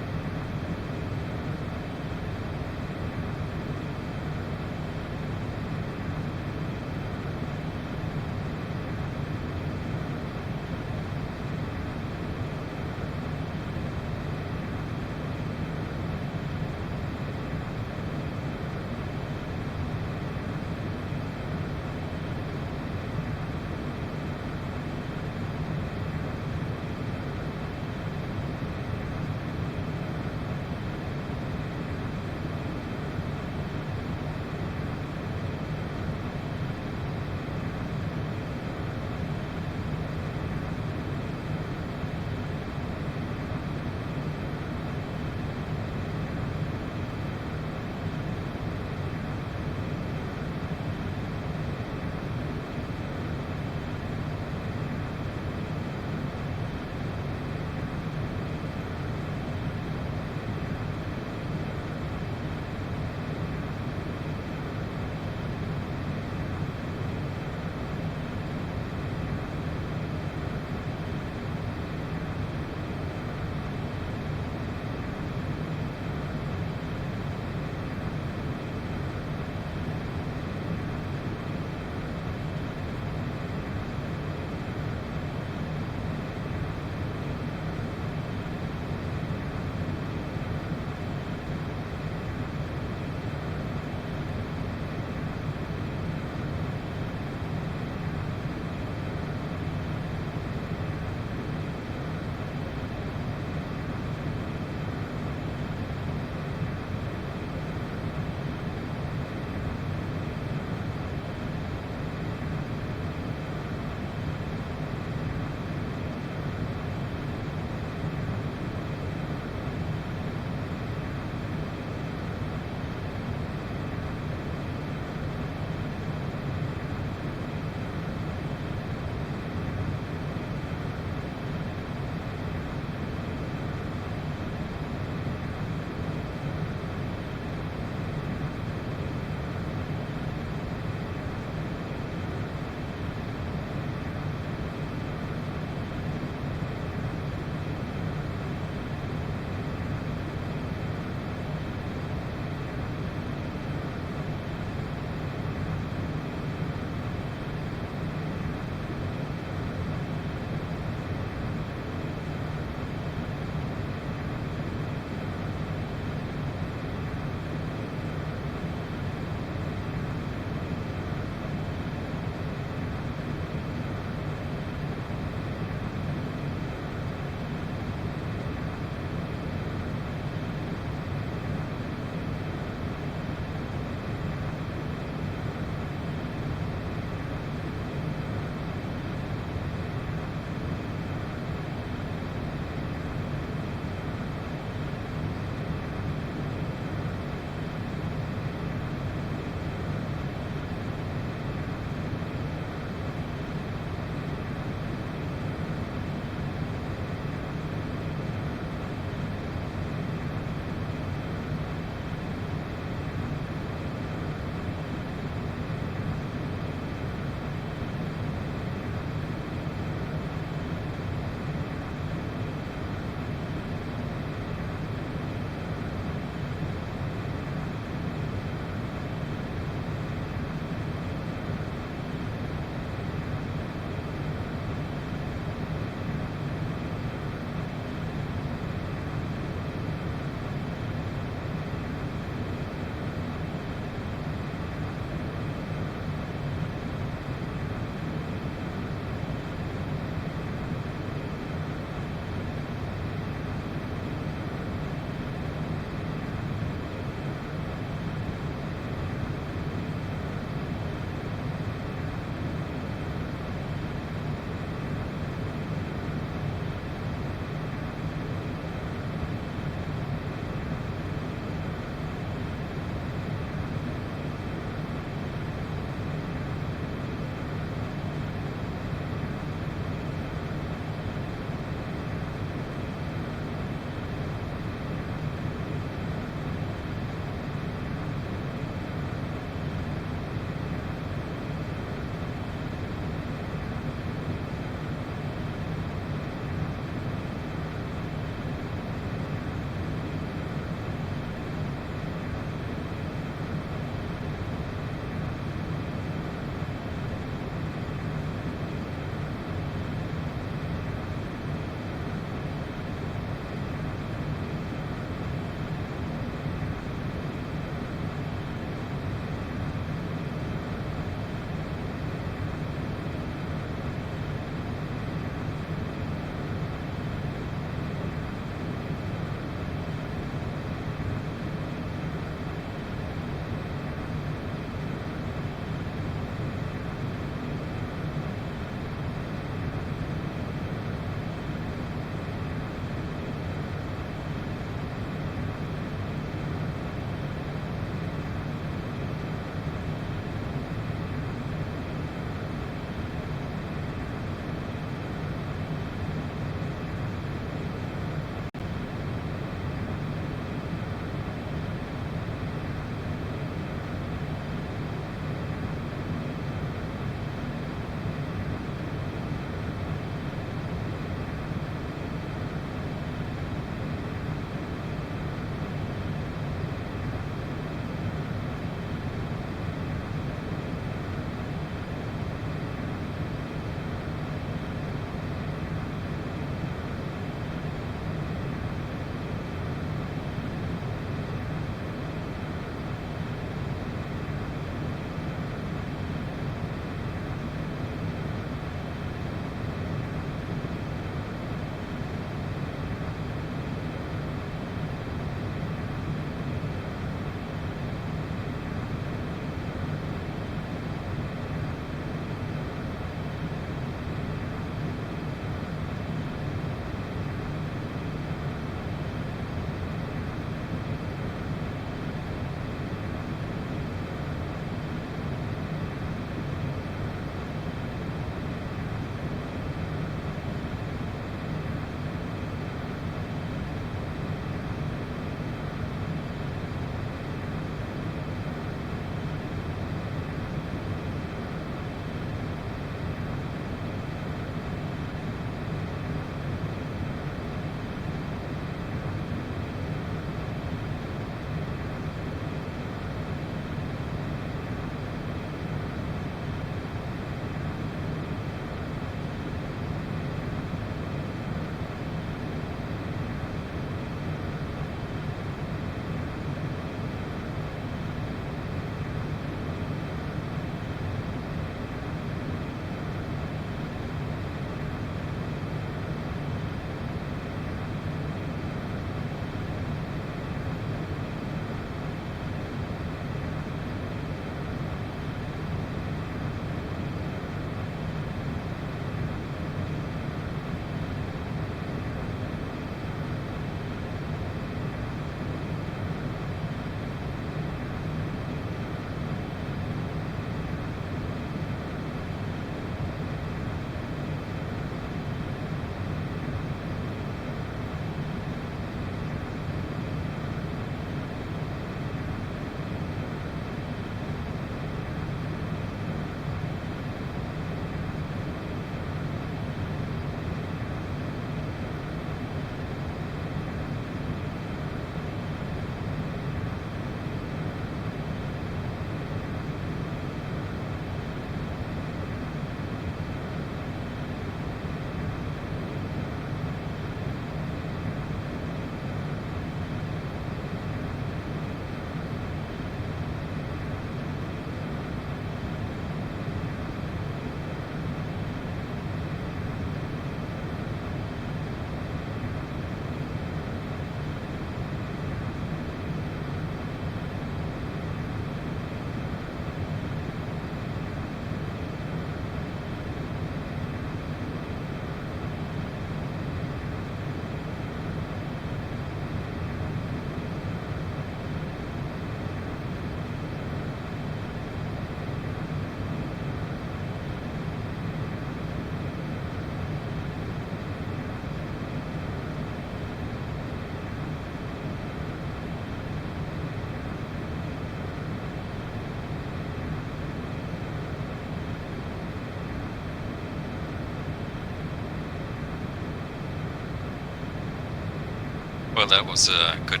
Well, that was a good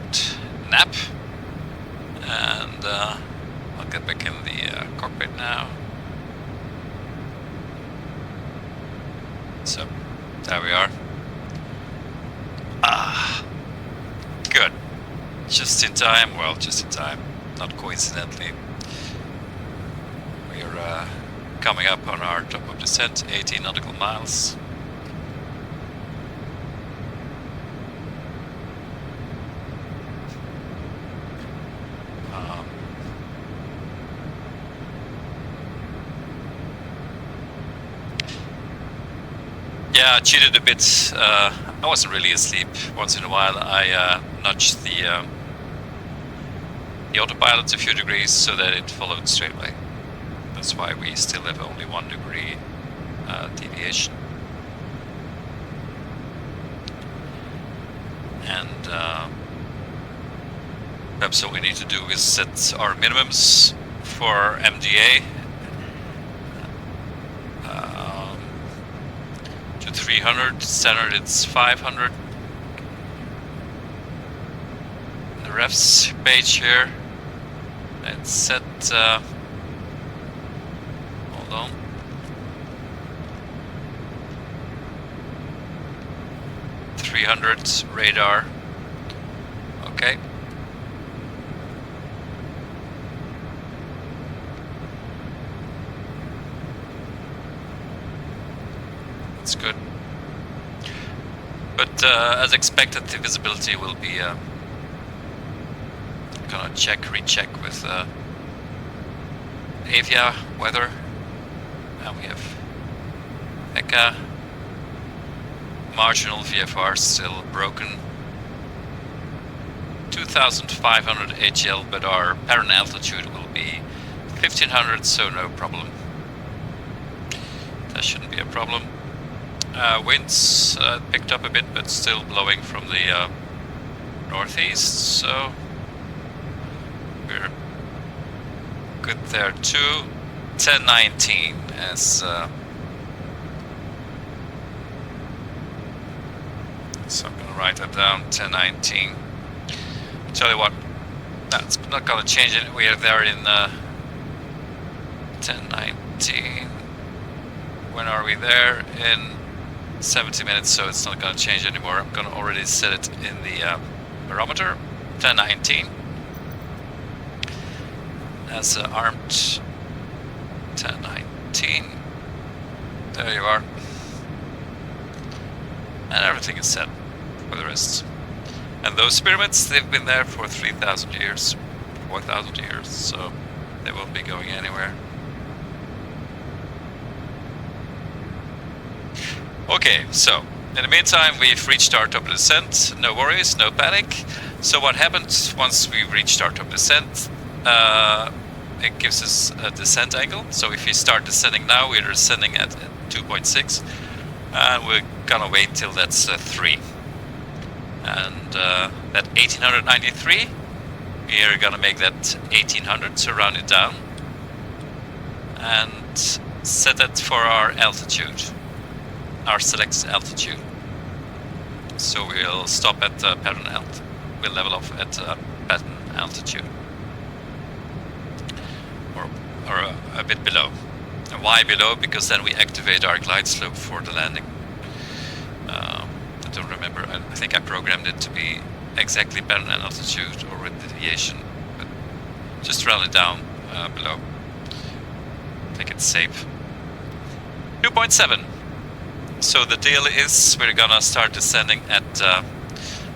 nap, and I'll get back in the cockpit now. So, there we are. Good. Just in time, well, just in time, not coincidentally. We are coming up on our top of descent, 18 nautical miles. Yeah, I cheated a bit. I wasn't really asleep. Once in a while I nudged the autopilot a few degrees so that it followed StraytWay. That's why we still have only 1 degree deviation. And perhaps all we need to do is set our minimums for MDA to 300. Standard it's 500. The refs page here. It's set. Hold on. .300 radar. Okay. That's good. But as expected, the visibility will be gonna recheck with Avia weather, and we have HECA. Marginal VFR still broken. 2,500 HL, but our parent altitude will be 1,500, so no problem. That shouldn't be a problem. Winds picked up a bit, but still blowing from the northeast, so we're good there too. 1019 as so I'm gonna write that down. 1019. Tell you what, that's not gonna change it. We are there in 1019. When are we there? In 70 minutes, so it's not gonna change anymore. I'm gonna already set it in the barometer. 1019 as armed. 1019. There you are. And everything is set for the rest. And those pyramids, they've been there for 3,000 years, 4,000 years, so they won't be going anywhere. Okay, so in the meantime, we've reached our top of descent. No worries, no panic. So what happened once we reached our top descent? It gives us a descent angle. So if we start descending now, we're descending at 2.6, and we're gonna wait till that's 3. And that 1893, we're gonna make that 1800, so round it down, and set that for our altitude, our selected altitude. So we'll stop at pattern alt. We'll level off at pattern altitude, or a bit below. And why below? Because then we activate our glide slope for the landing. I don't remember. I think I programmed it to be exactly pattern altitude or with deviation, but just round it down below. I think it's safe. 2.7. So the deal is we're gonna start descending at.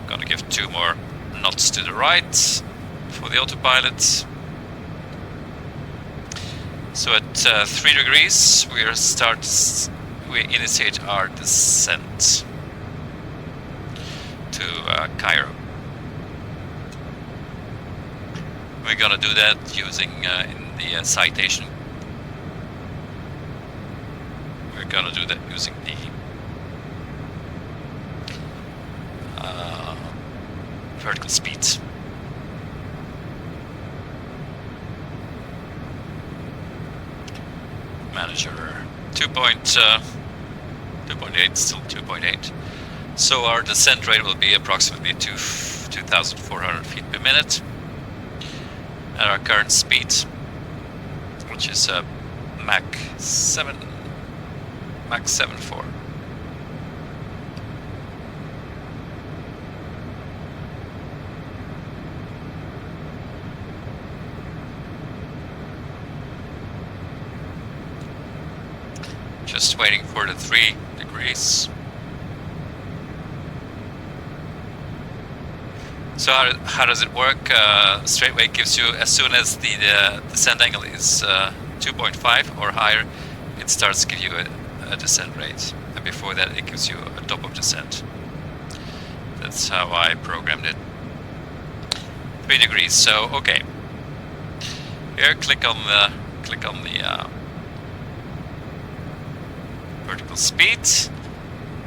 Gonna give 2 more knots to the right for the autopilot. So at 3 degrees, we initiate our descent to Cairo. We're gonna do that using in the citation. We're gonna do that using the vertical speed. Manager 2.8, still 2.8. So our descent rate will be approximately 2 of 2,400 feet per minute at our current speed, which is Mach 7.4. Just waiting for the 3 degrees. So how does it work? StraytWay gives you, as soon as the descent angle is 2.5 or higher, it starts to give you a descent rate. And before that it gives you a top of descent. That's how I programmed it. 3 degrees, so okay. Here click on the vertical speed,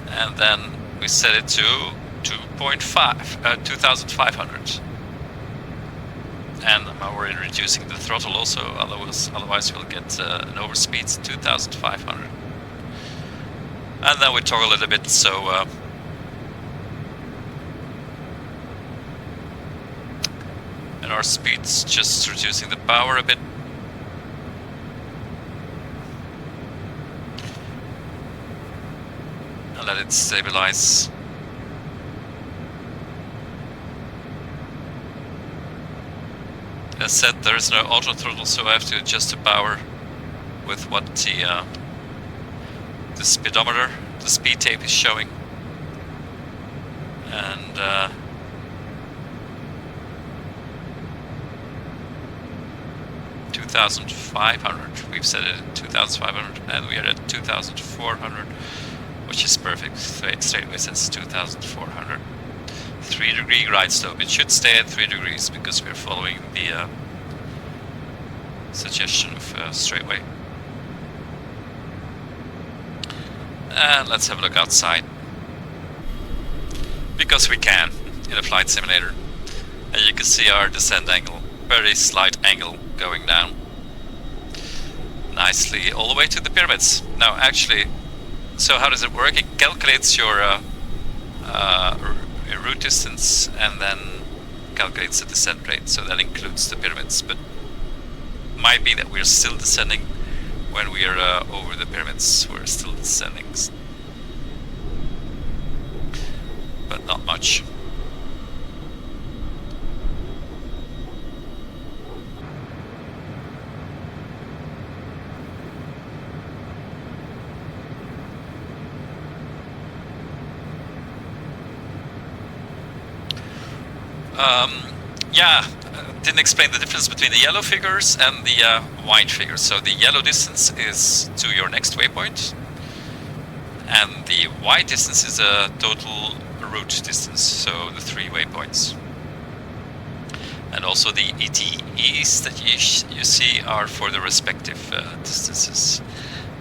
and then we set it to 2,500. And I'm already reducing the throttle also, otherwise we'll get an overspeed 2,500. And then we toggle a little bit, so and our speed's just reducing the power a bit. And let it stabilize. As said, there is no auto throttle, so I have to adjust the power with what the speedometer, the speed tape is showing. And 2,500. We've set it at 2,500, and we are at 2,400, which is perfect. StraytWay says 2,400. 3 degree right slope. It should stay at 3 degrees because we're following the suggestion of StraytWay. And let's have a look outside, because we can in a flight simulator. And you can see our descent angle, very slight angle going down nicely all the way to the pyramids. Now actually, so how does it work? It calculates your route distance and then calculates the descent rate, so that includes the pyramids, but might be that we're still descending when we are over the pyramids. We're still descending, but not much. Didn't explain the difference between the yellow figures and the white figures. So the yellow distance is to your next waypoint, and the white distance is a total route distance, so the 3 waypoints. And also the ETEs that you see are for the respective distances.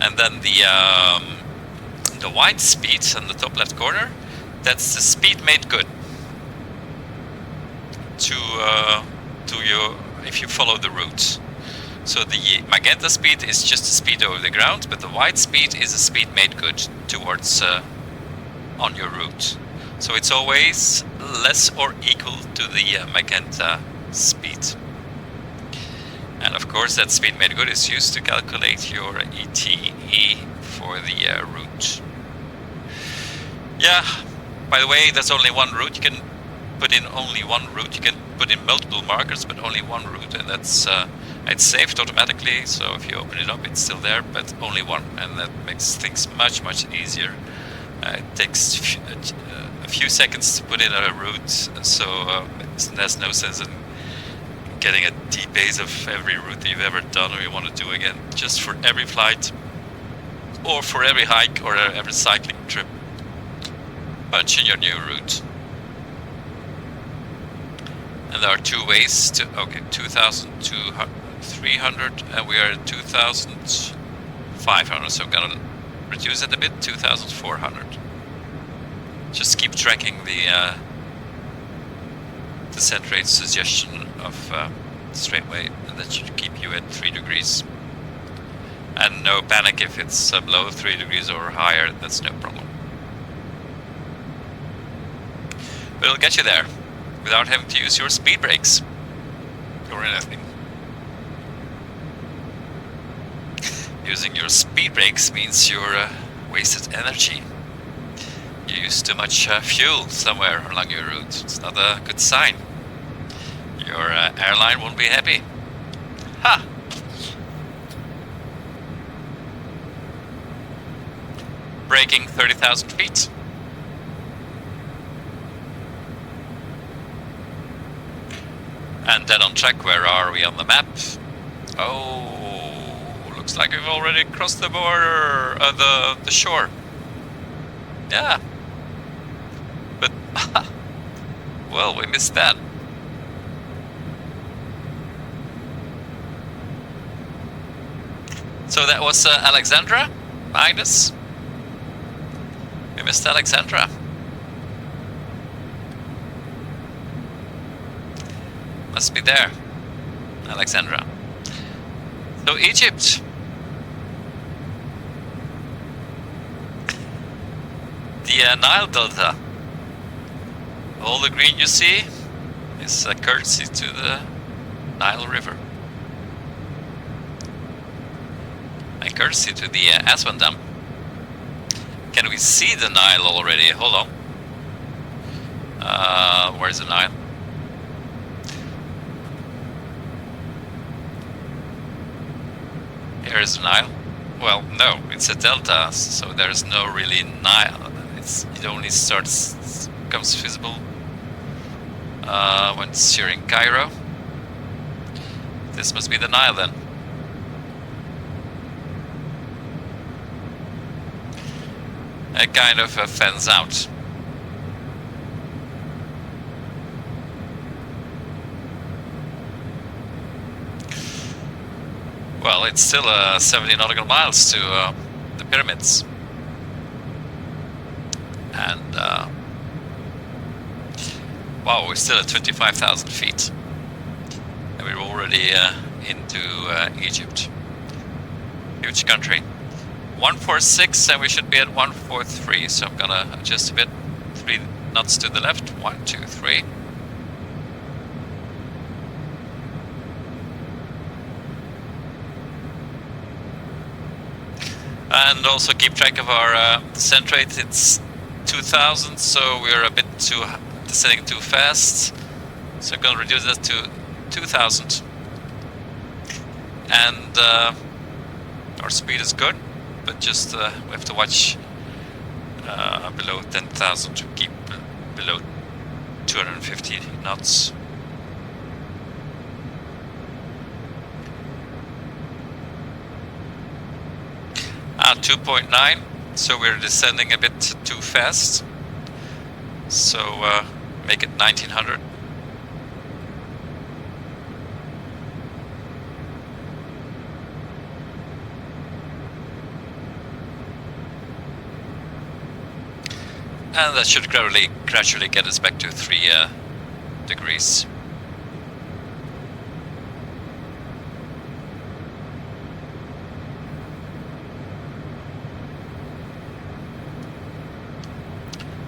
And then the white speed on the top left corner, that's the speed made good to you if you follow the route. So the magenta speed is just the speed over the ground, but the white speed is a speed made good towards on your route. So it's always less or equal to the magenta speed. And of course that speed made good is used to calculate your ETE for the route. Yeah, by the way, there's only one route. You can put in only one route. You can put in multiple markers, but only one route, and that's it's saved automatically, so if you open it up it's still there, but only one, and that makes things much easier. It takes a few seconds to put in a route, so there's no sense in getting a D-base of every route that you've ever done or you want to do again. Just for every flight or for every hike or every cycling trip, punch in your new route. And there are 2 ways to, okay, 2,300, and we are at 2,500, so I'm gonna reduce it a bit, 2,400. Just keep tracking the descent rate suggestion of StraytWay, and that should keep you at 3 degrees. And no panic if it's below 3 degrees or higher, that's no problem. But it'll get you there without having to use your speed brakes or anything. Using your speed brakes means you're wasted energy. You use too much fuel somewhere along your route. It's not a good sign. Your airline won't be happy. Ha! Braking 30,000 feet. And dead on track. Where are we on the map? Oh, looks like we've already crossed the border, the shore. Yeah. But, well, we missed that. So that was Alexandra, Magnus. We missed Alexandra. Must be there, Alexandra. So Egypt. The Nile Delta. All the green you see is a courtesy to the Nile River. And courtesy to the Aswan Dam. Can we see the Nile already? Hold on. Where's the Nile? Here is the Nile. Well, no, it's a delta, so there's no really Nile. It only becomes visible when it's here in Cairo. This must be the Nile then. It kind of fans out. Well, it's still 70 nautical miles to the pyramids. And wow, we're still at 25,000 feet. And we're already into Egypt. Huge country. 146 and we should be at 143, so I'm gonna adjust a bit. 3 knots to the left. 1, 2, 3. And also keep track of our descent rate. It's 2000, so we're a bit descending too fast. So I'm gonna reduce that to 2000. And our speed is good, but just we have to watch below 10,000 to keep below 250 knots. At 2.9, so we're descending a bit too fast. So make it 1900. And that should gradually get us back to 3 degrees.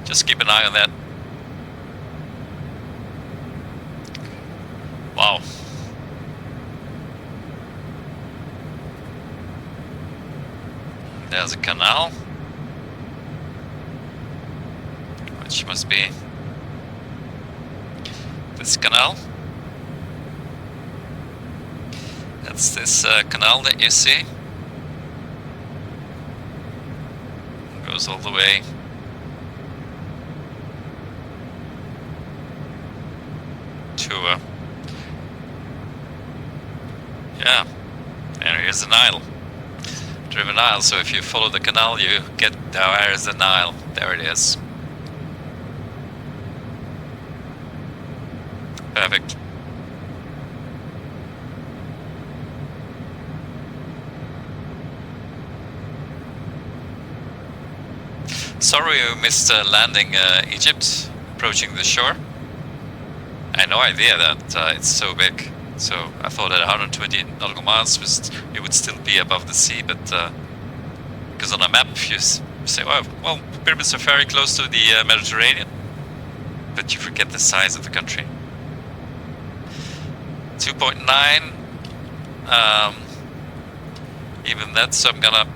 Just keep an eye on that. Wow. There's a canal. Which must be this canal. That's this canal that you see. Goes all the way to yeah, and here's the Nile, River Nile. So if you follow the canal, you get there's the Nile. There it is. Perfect. Sorry we missed landing Egypt, approaching the shore. I had no idea that it's so big. So I thought at 120 nautical miles it would still be above the sea, but because on a map you say, well, pyramids are very close to the Mediterranean. but you forget the size of the country. 2.9. Even that, so I'm gonna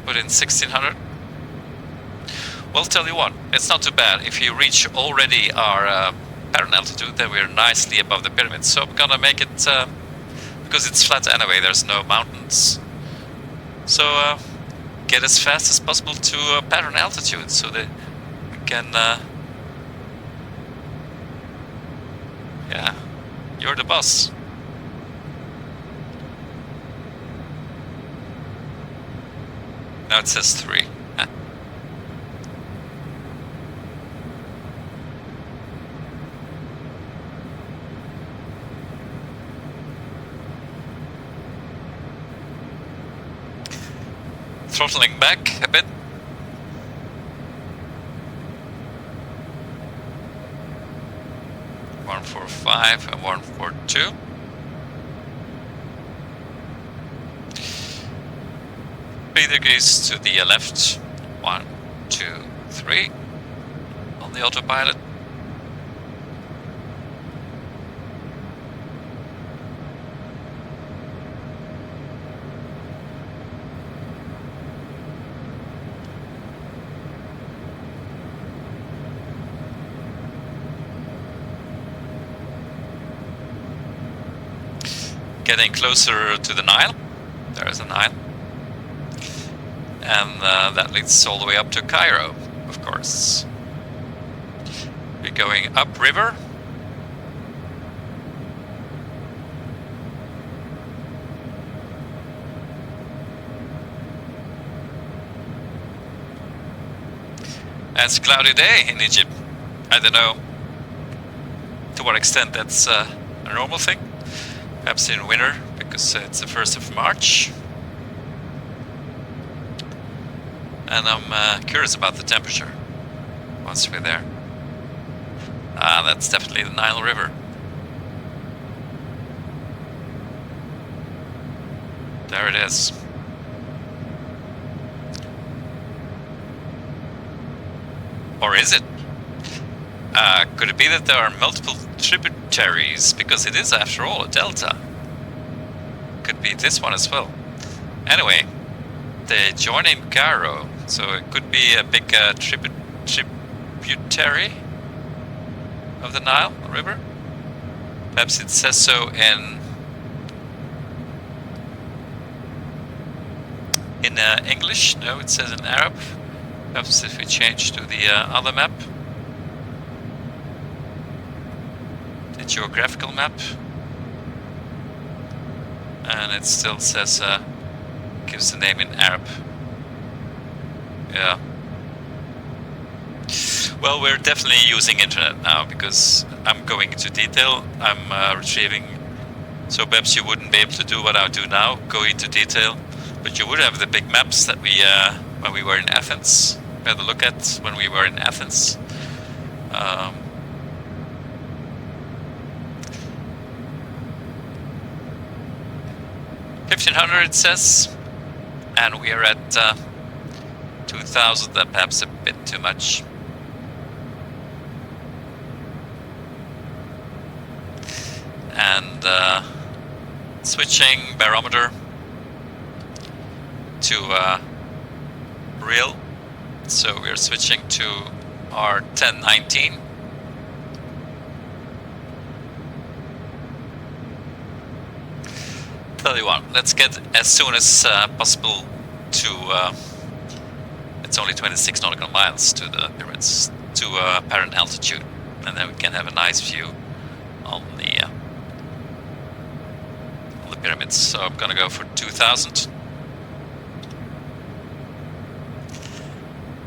put in 1600. Well, tell you what, it's not too bad. If you reach already our parent altitude, then we're nicely above the pyramid. So I'm gonna make it, because it's flat anyway, there's no mountains. So get as fast as possible to parent altitude so that we can, yeah, you're the boss. Now it says 3. Throttling back a bit. One, 4, 5 and 1, 4, 2. Degrees to the left. 1, 2, 3 on the autopilot. Getting closer to the Nile. There is a Nile. And that leads all the way up to Cairo, of course. We're going upriver. And it's a cloudy day in Egypt. I don't know to what extent that's a normal thing. Perhaps in winter, because it's the 1st of March. And I'm curious about the temperature once we're there. That's definitely the Nile River. There it is. Or is it? Could it be that there are multiple tributaries? Because it is, after all, a delta. Could be this one as well. Anyway, they join in Cairo, so it could be a big tributary of the Nile River. Perhaps it says so in English. No, it says in Arab. Perhaps if we change to the other map, the geographical map, and it still says gives the name in Arab. Yeah. Well, we're definitely using internet now because I'm going into detail. I'm retrieving. So perhaps you wouldn't be able to do what I do now, go into detail, but you would have the big maps that we when we were in Athens. We had a look at when we were in Athens. 1500 it says. And we are at 2000, that perhaps a bit too much. And switching barometer to real. So we're switching to our 1019. Tell you what, let's get as soon as possible to it's only 26 nautical miles to the pyramids, to apparent altitude, and then we can have a nice view on the pyramids. So I'm gonna go for 2000,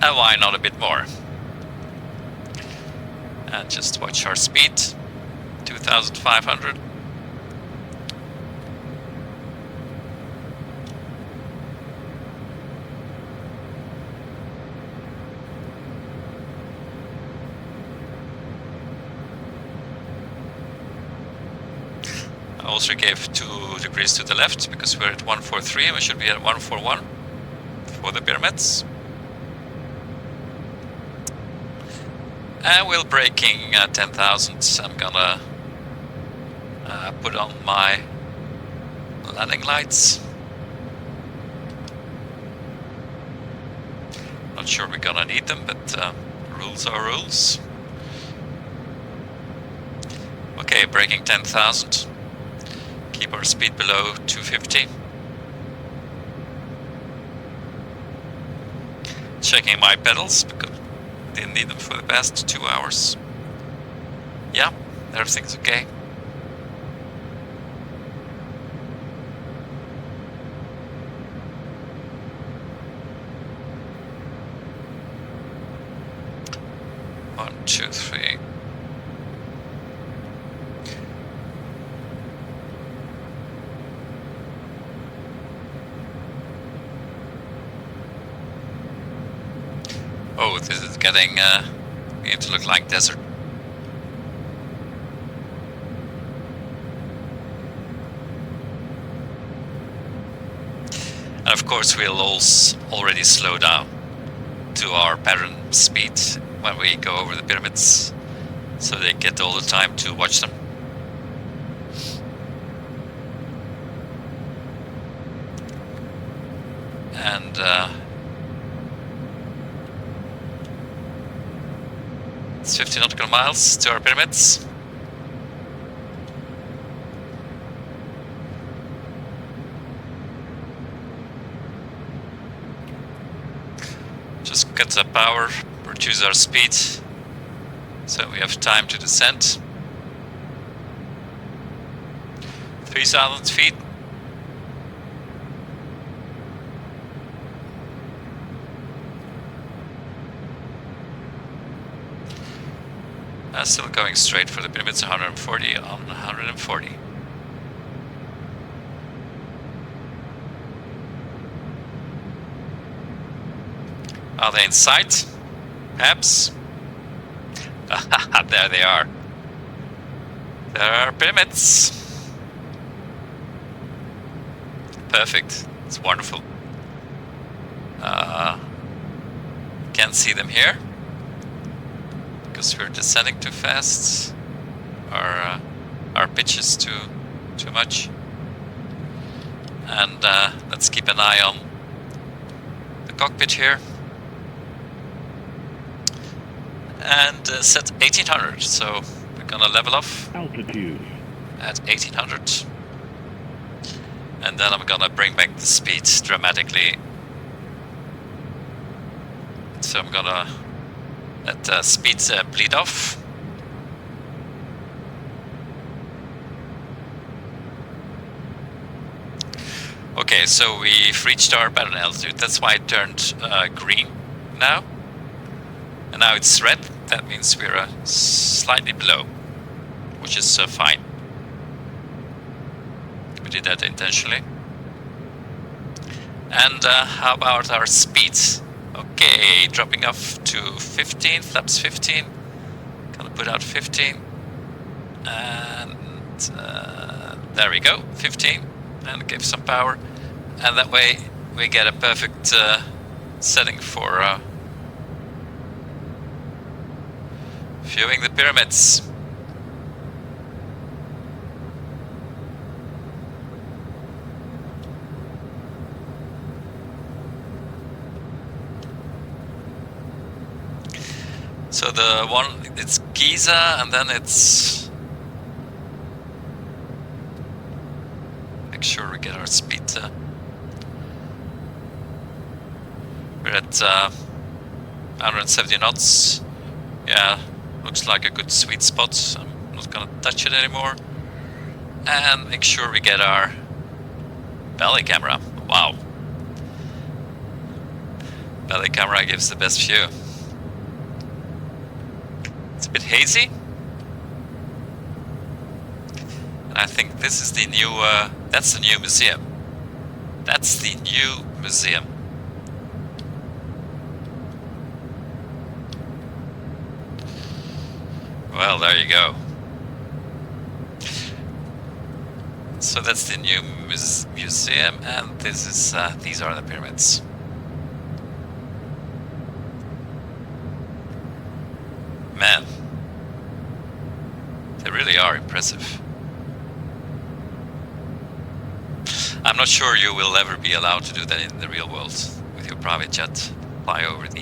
and why not a bit more? And just watch our speed, 2500. I also gave 2 degrees to the left because we're at 143 and we should be at 141 for the pyramids. And we're breaking 10,000. I'm gonna put on my landing lights. Not sure we're gonna need them, but rules are rules. Okay, breaking 10,000. Keep our speed below 250. Checking my pedals because didn't need them for the past 2 hours. Yeah, everything's okay. One, two, three. Oh, this is getting to look like desert. And of course we'll already slow down to our pattern speed when we go over the pyramids, so they get all the time to watch them. And it's 50 nautical miles to our pyramids. Just cut the power, reduce our speed, so we have time to descend. 3,000 feet. Still going straight for the pyramids, 140 on 140. Are they in sight? Perhaps? There they are. There are pyramids. Perfect. It's wonderful. Can't see them here because we're descending too fast. Our pitch is too much. And let's keep an eye on the cockpit here. And set 1800, so we're gonna level off Altitude. at 1800. And then I'm gonna bring back the speed dramatically. So I'm gonna let speed bleed off. Okay, so we've reached our pattern altitude. That's why it turned green now. And now it's red. That means we're slightly below, which is fine. We did that intentionally. And how about our speed? Okay, dropping off to 15, flaps 15. Gonna put out 15. And there we go, 15. And give some power. And that way we get a perfect setting for viewing the pyramids. So the one, it's Giza, and then it's... Make sure we get our speed. We're at 170 knots. Yeah, looks like a good sweet spot. I'm not gonna touch it anymore. And make sure we get our belly camera. Wow. Belly camera gives the best view. It's a bit hazy. And I think this is the new, that's the new museum. That's the new museum. Well, there you go. So that's the new museum, and this is these are the pyramids. Man, impressive. I'm not sure you will ever be allowed to do that in the real world with your private jet. Fly over the...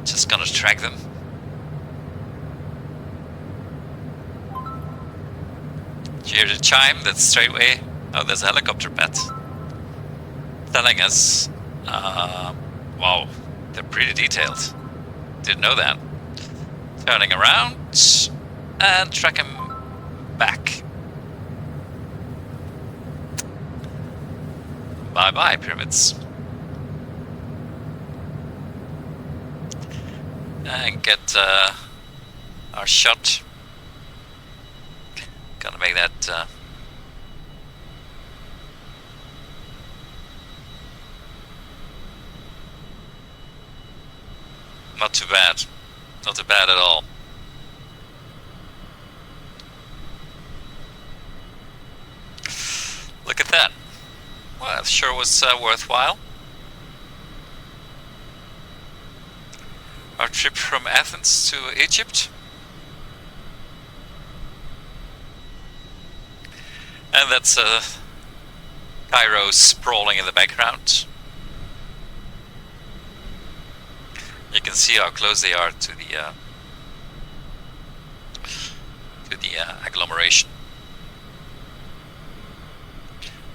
just gonna track them. Did you hear the chime? That's StraytWay. Oh, there's a helicopter pad. Telling us... wow, they're pretty detailed. Didn't know that. Turning around and track him back. Bye-bye, pyramids. And get our shot. Gonna make that not too bad. Not too bad at all. Look at that. Well, it sure was worthwhile. Our trip from Athens to Egypt. And that's Cairo sprawling in the background. You can see how close they are to the agglomeration.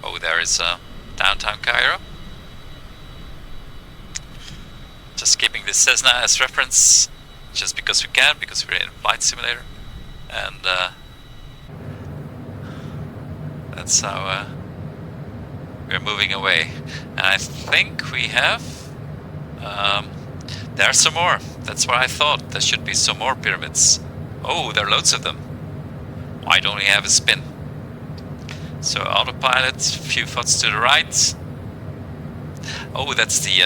Oh, there is downtown Cairo. Just keeping the Cessna as reference, just because we can, because we're in a flight simulator, and that's how we're moving away. And I think we have. There are some more. That's what I thought. There should be some more pyramids. Oh, there are loads of them. Why don't we have a spin? So autopilot, a few thoughts to the right. Oh, that's the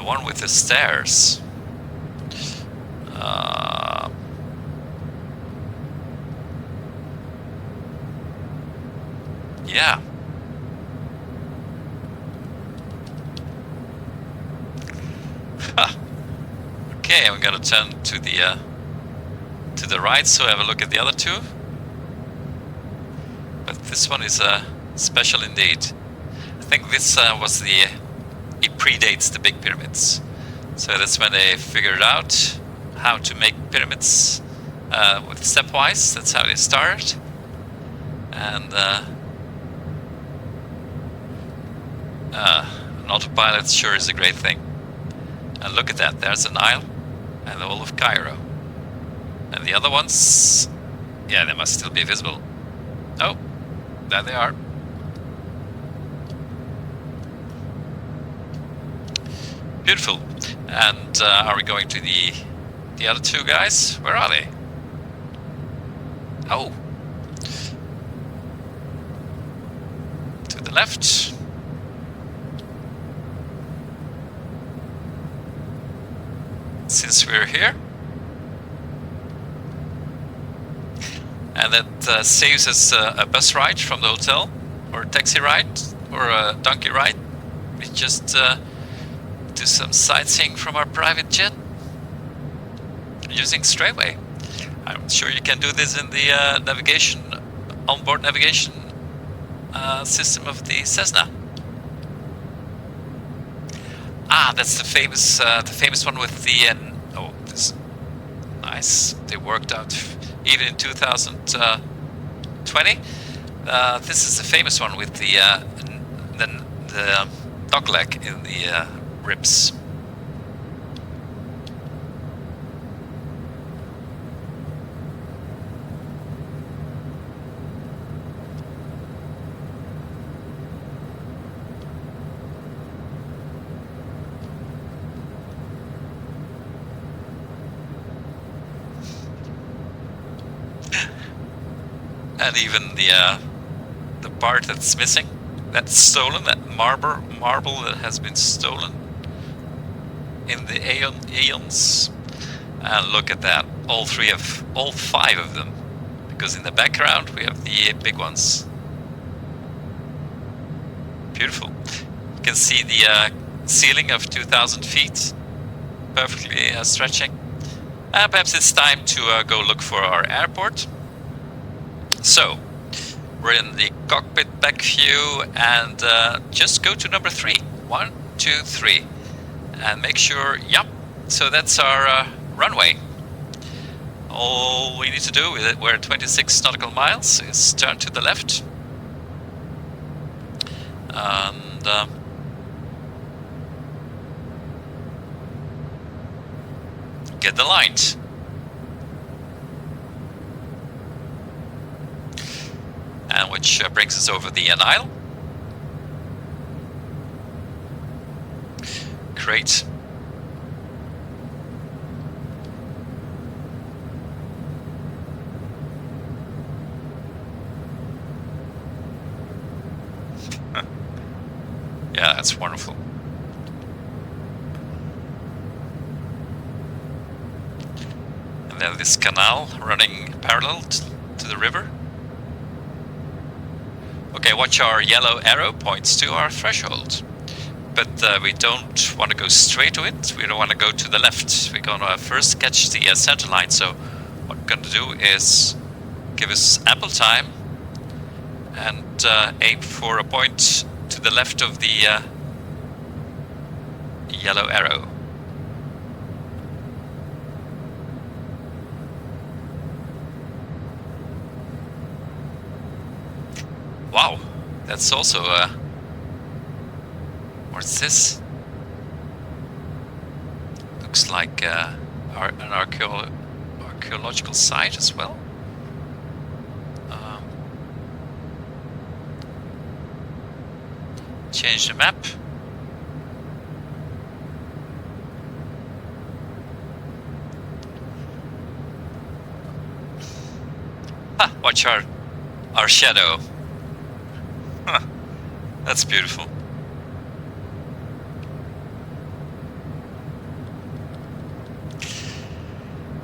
one with the stairs. Yeah. Okay, I'm gonna turn to the right, so have a look at the other two. But this one is special indeed. I think this was it predates the big pyramids. So that's when they figured out how to make pyramids with stepwise. That's how they started. And an autopilot sure is a great thing. And look at that, there's the Nile and the whole of Cairo. And the other ones, yeah, they must still be visible. Oh, there they are. Beautiful. And are we going to the other two guys? Where are they? Oh. To the left. Since we're here. And that saves us a bus ride from the hotel, or a taxi ride, or a donkey ride. We just do some sightseeing from our private jet using StraytWay. I'm sure you can do this in the navigation, onboard navigation system of the Cessna. Ah, that's the famous one with the oh, this nice. They worked out even in 2020. This is the famous one with the dog leg in the ribs. And even the part that's missing, that's stolen, that marble that has been stolen in the eons. And look at that, all five of them, because in the background we have the big ones. Beautiful. You can see the ceiling of 2,000 feet, perfectly stretching. Perhaps it's time to go look for our airport. So, we're in the cockpit back view, and just go to number 3. 1, 2, 3. And make sure, yep, so that's our runway. All we need to do, we're at 26 nautical miles, is turn to the left. And get the lines. And which brings us over the Nile. Great. Yeah, that's wonderful. And then this canal running parallel to the river. Okay, watch our yellow arrow points to our threshold. But we don't want to go straight to it, we don't want to go to the left. We're going to first catch the center line, so what we're going to do is give us ample time and aim for a point to the left of the yellow arrow. Wow, that's also what's this? Looks like an archaeological site as well. Change the map. Ah, watch our shadow. Huh, that's beautiful.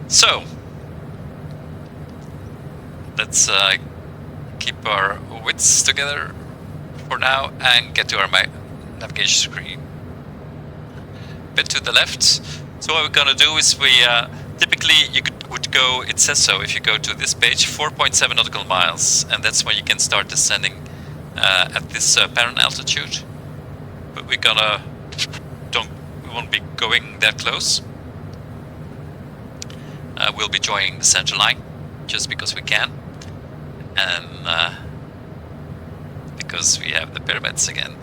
So, let's keep our wits together for now and get to our navigation screen. A bit to the left. So what we're gonna do is we typically would go, it says so if you go to this page, 4.7 nautical miles, and that's when you can start descending at this parent altitude. But we won't be going that close. We'll be joining the center line just because we can, and because we have the pyramids again.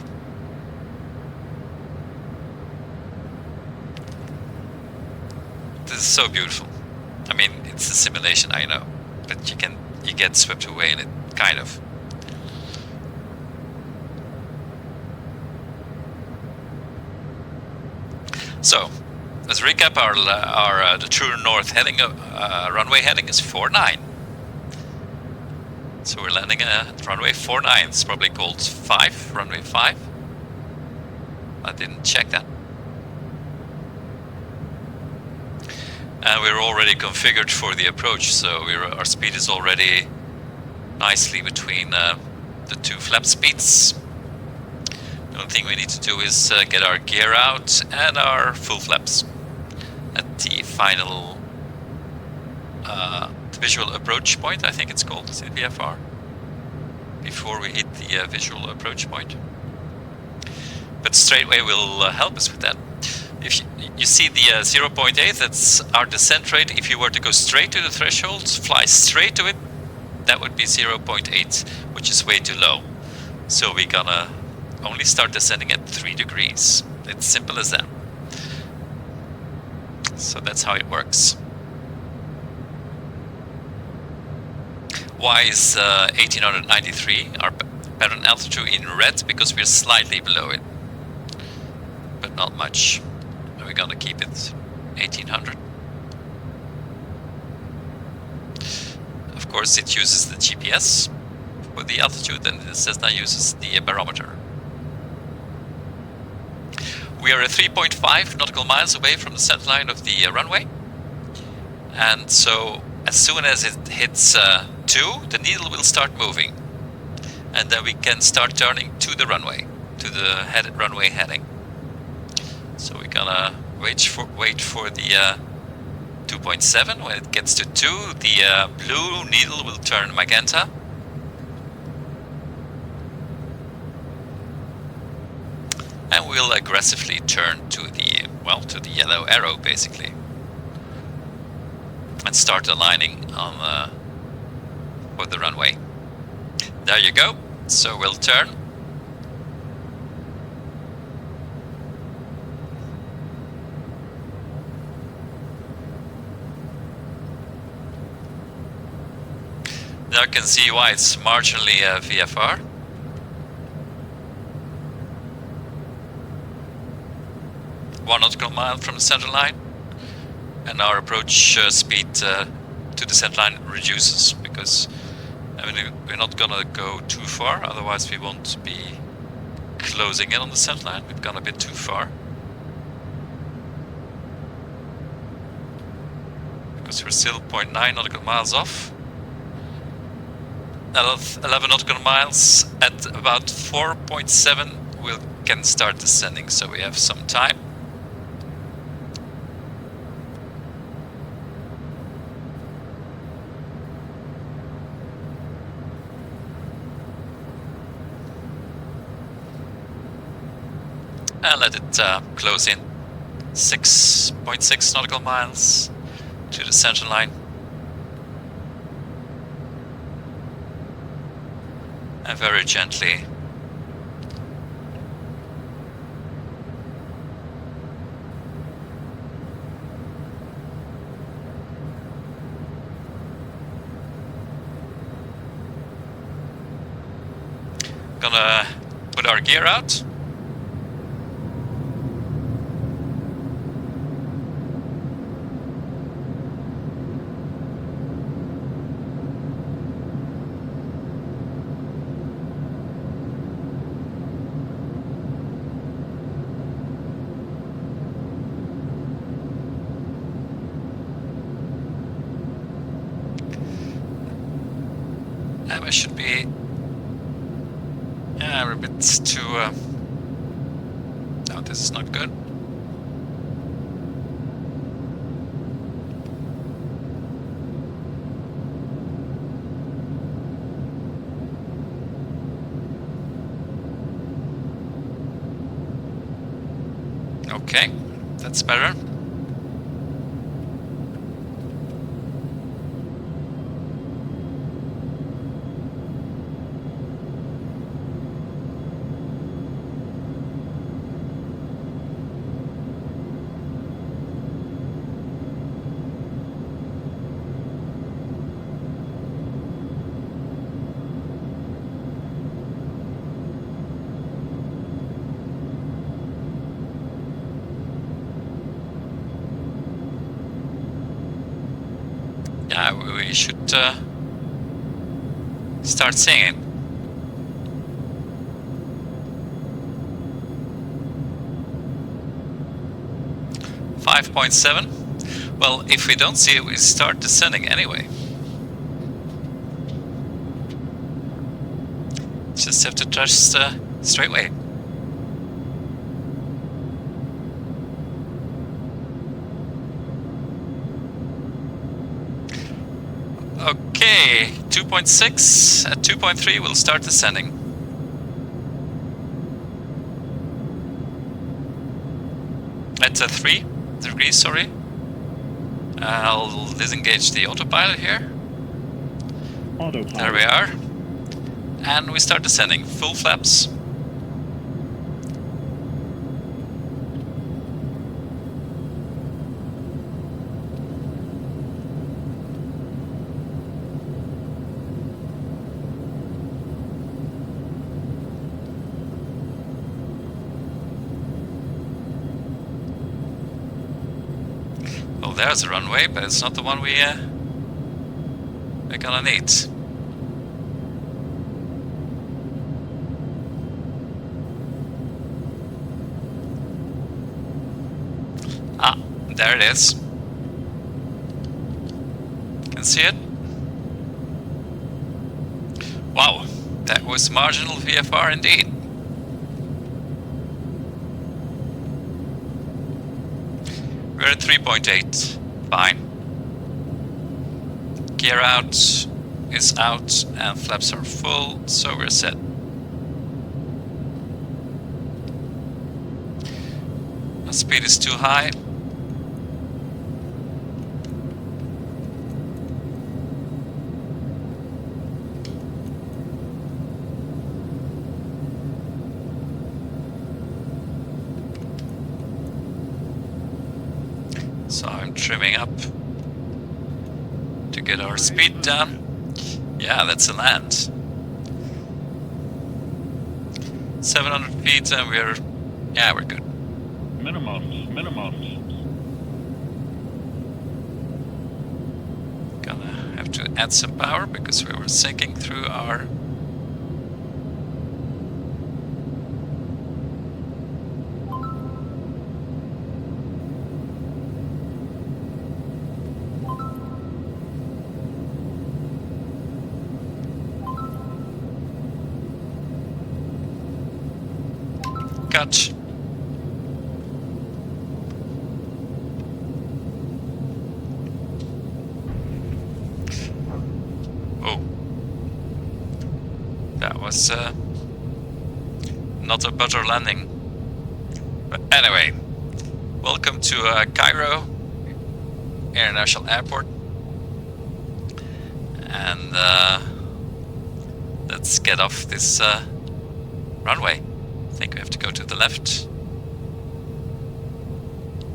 This is so beautiful. I mean, it's a simulation, I know, but you get swept away in it, kind of. So, let's recap our the true north heading, runway heading is 49. So we're landing at runway 49. It's probably called 5, runway 5. I didn't check that. And we're already configured for the approach, so our speed is already nicely between the two flap speeds. The only thing we need to do is get our gear out and our full flaps at the final visual approach point, I think it's called, it's in VFR, before we hit the visual approach point. But StraytWay will help us with that. If you see the 0.8, that's our descent rate. If you were to go straight to the threshold, fly straight to it, that would be 0.8, which is way too low. So we're gonna only start descending at 3 degrees. It's simple as that. So that's how it works. Why is 1893 our parent altitude in red? Because we're slightly below it, but not much. We're gonna keep it 1800. Of course, it uses the GPS for the altitude, and the Cessna uses the barometer. We are at 3.5 nautical miles away from the center line of the runway, and so as soon as it hits 2, the needle will start moving, and then we can start turning to the runway, to the runway heading. So we're gonna wait for the 2.7. When it gets to 2, the blue needle will turn magenta. And we'll aggressively turn to the, well, to the yellow arrow, basically. And start aligning on for the runway. There you go. So we'll turn. Now you can see why it's marginally VFR. One nautical mile from the center line, and our approach speed to the center line reduces, because I mean, we're not gonna go too far, otherwise we won't be closing in on the center line. We've gone a bit too far, because we're still 0.9 nautical miles off. 11 nautical miles at about 4.7 we can start descending, so we have some time. And let it close in. 6.6 nautical miles to the center line. And very gently gonna put our gear out. I should be, yeah, we're a bit too, no, this is not good. Okay, that's better. Yeah, we should start singing. .7. Well, if we don't see it, we start descending anyway. Just have to trust StraytWay. Okay, 2.6. At 2.3 we'll start descending. At 3 degrees, sorry. I'll disengage the autopilot here. Autopilot. There we are. And we start descending. Full flaps. Well, there's a runway, but it's not the one we're gonna need. Ah, there it is. Can see it? Wow, that was marginal VFR indeed. We're at 3.8. Fine. gear out is out and flaps are full, so we're set. Our speed is too high. So I'm trimming up to get our speed down. Yeah, that's a land. 700 feet and we're good. Minimums. Gonna have to add some power because we were sinking through our... Cut. Oh. That was not a butter landing. But anyway, welcome to Cairo International Airport. And let's get off this runway. I think we have to go to the left.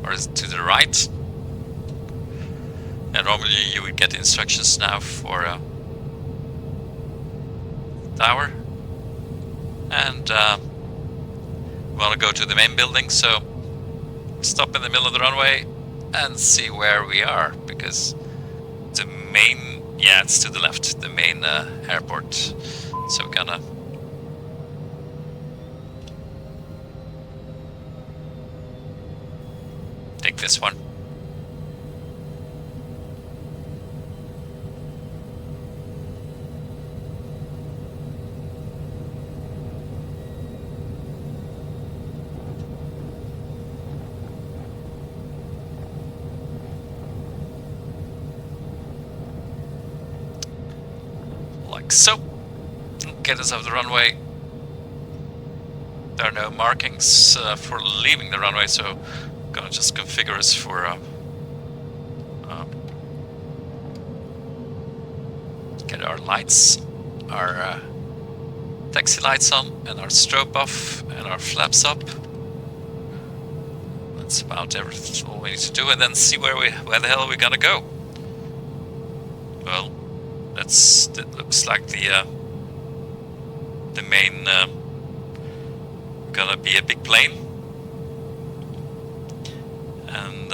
Or is it to the right? And normally you would get instructions now for tower. And we want to go to the main building, so stop in the middle of the runway and see where we are, because the main, yeah, it's to the left, the main airport. So we're gonna take this one. Like so. Get us off the runway. There are no markings for leaving the runway, so I'm gonna just configure us for get our lights, our taxi lights on, and our strobe off, and our flaps up. That's about everything all we need to do, and then see where the hell we're gonna go. Well, that looks like the main gonna be a big plane, and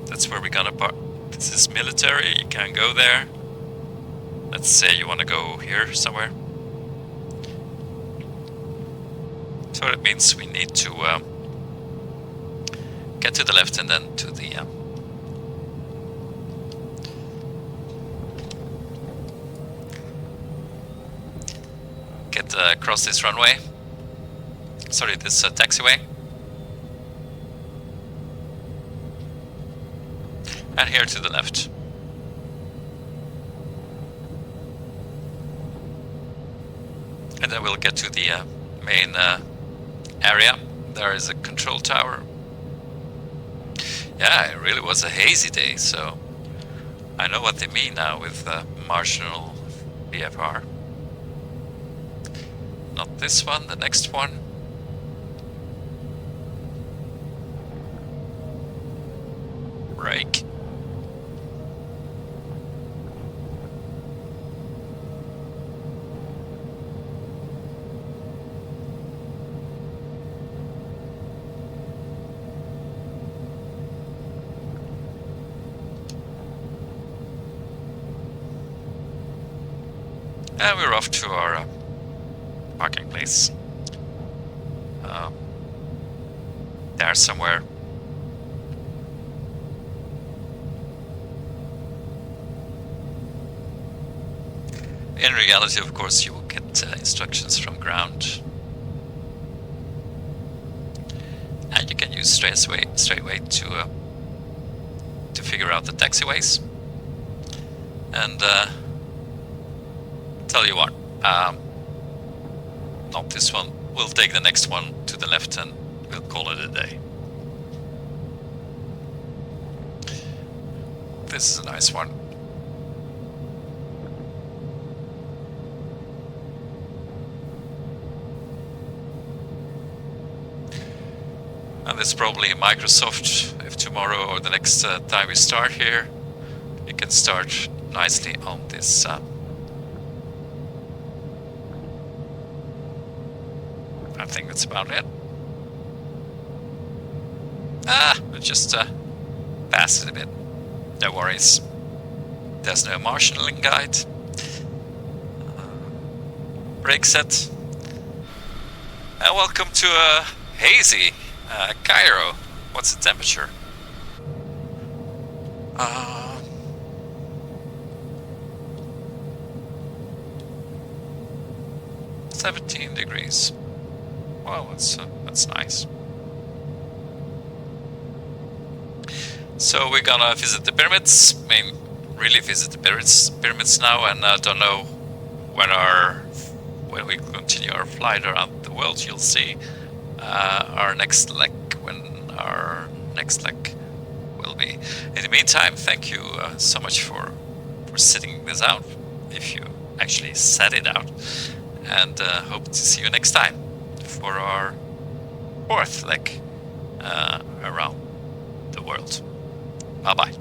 that's where we're gonna park. This is military, you can't go there. Let's say you want to go here somewhere. So that means we need to get to the left and then to the get across this runway. Sorry, this taxiway. And here to the left. And then we'll get to the main area. There is a control tower. Yeah, it really was a hazy day, so I know what they mean now with marginal VFR. Not this one, the next one. Brake. And we're off to our parking place. There somewhere. In reality, of course, you will get instructions from ground. And you can use StraytWay to to figure out the taxiways. And tell you what, not this one. We'll take the next one to the left and we'll call it a day. This is a nice one. And it's probably Microsoft. If tomorrow or the next time we start here, you can start nicely on this. I think that's about it. We'll just pass it a bit. No worries. There's no marshalling guide. Brake set. And welcome to hazy Cairo. What's the temperature? 17 degrees. Well, that's nice. So we're gonna visit the pyramids. I mean, really visit the pyramids now, and I don't know when we continue our flight around the world. You'll see our next leg will be. In the meantime, thank you so much for sitting this out, if you actually sat it out, and hope to see you next time for our fourth leg around the world. Bye bye.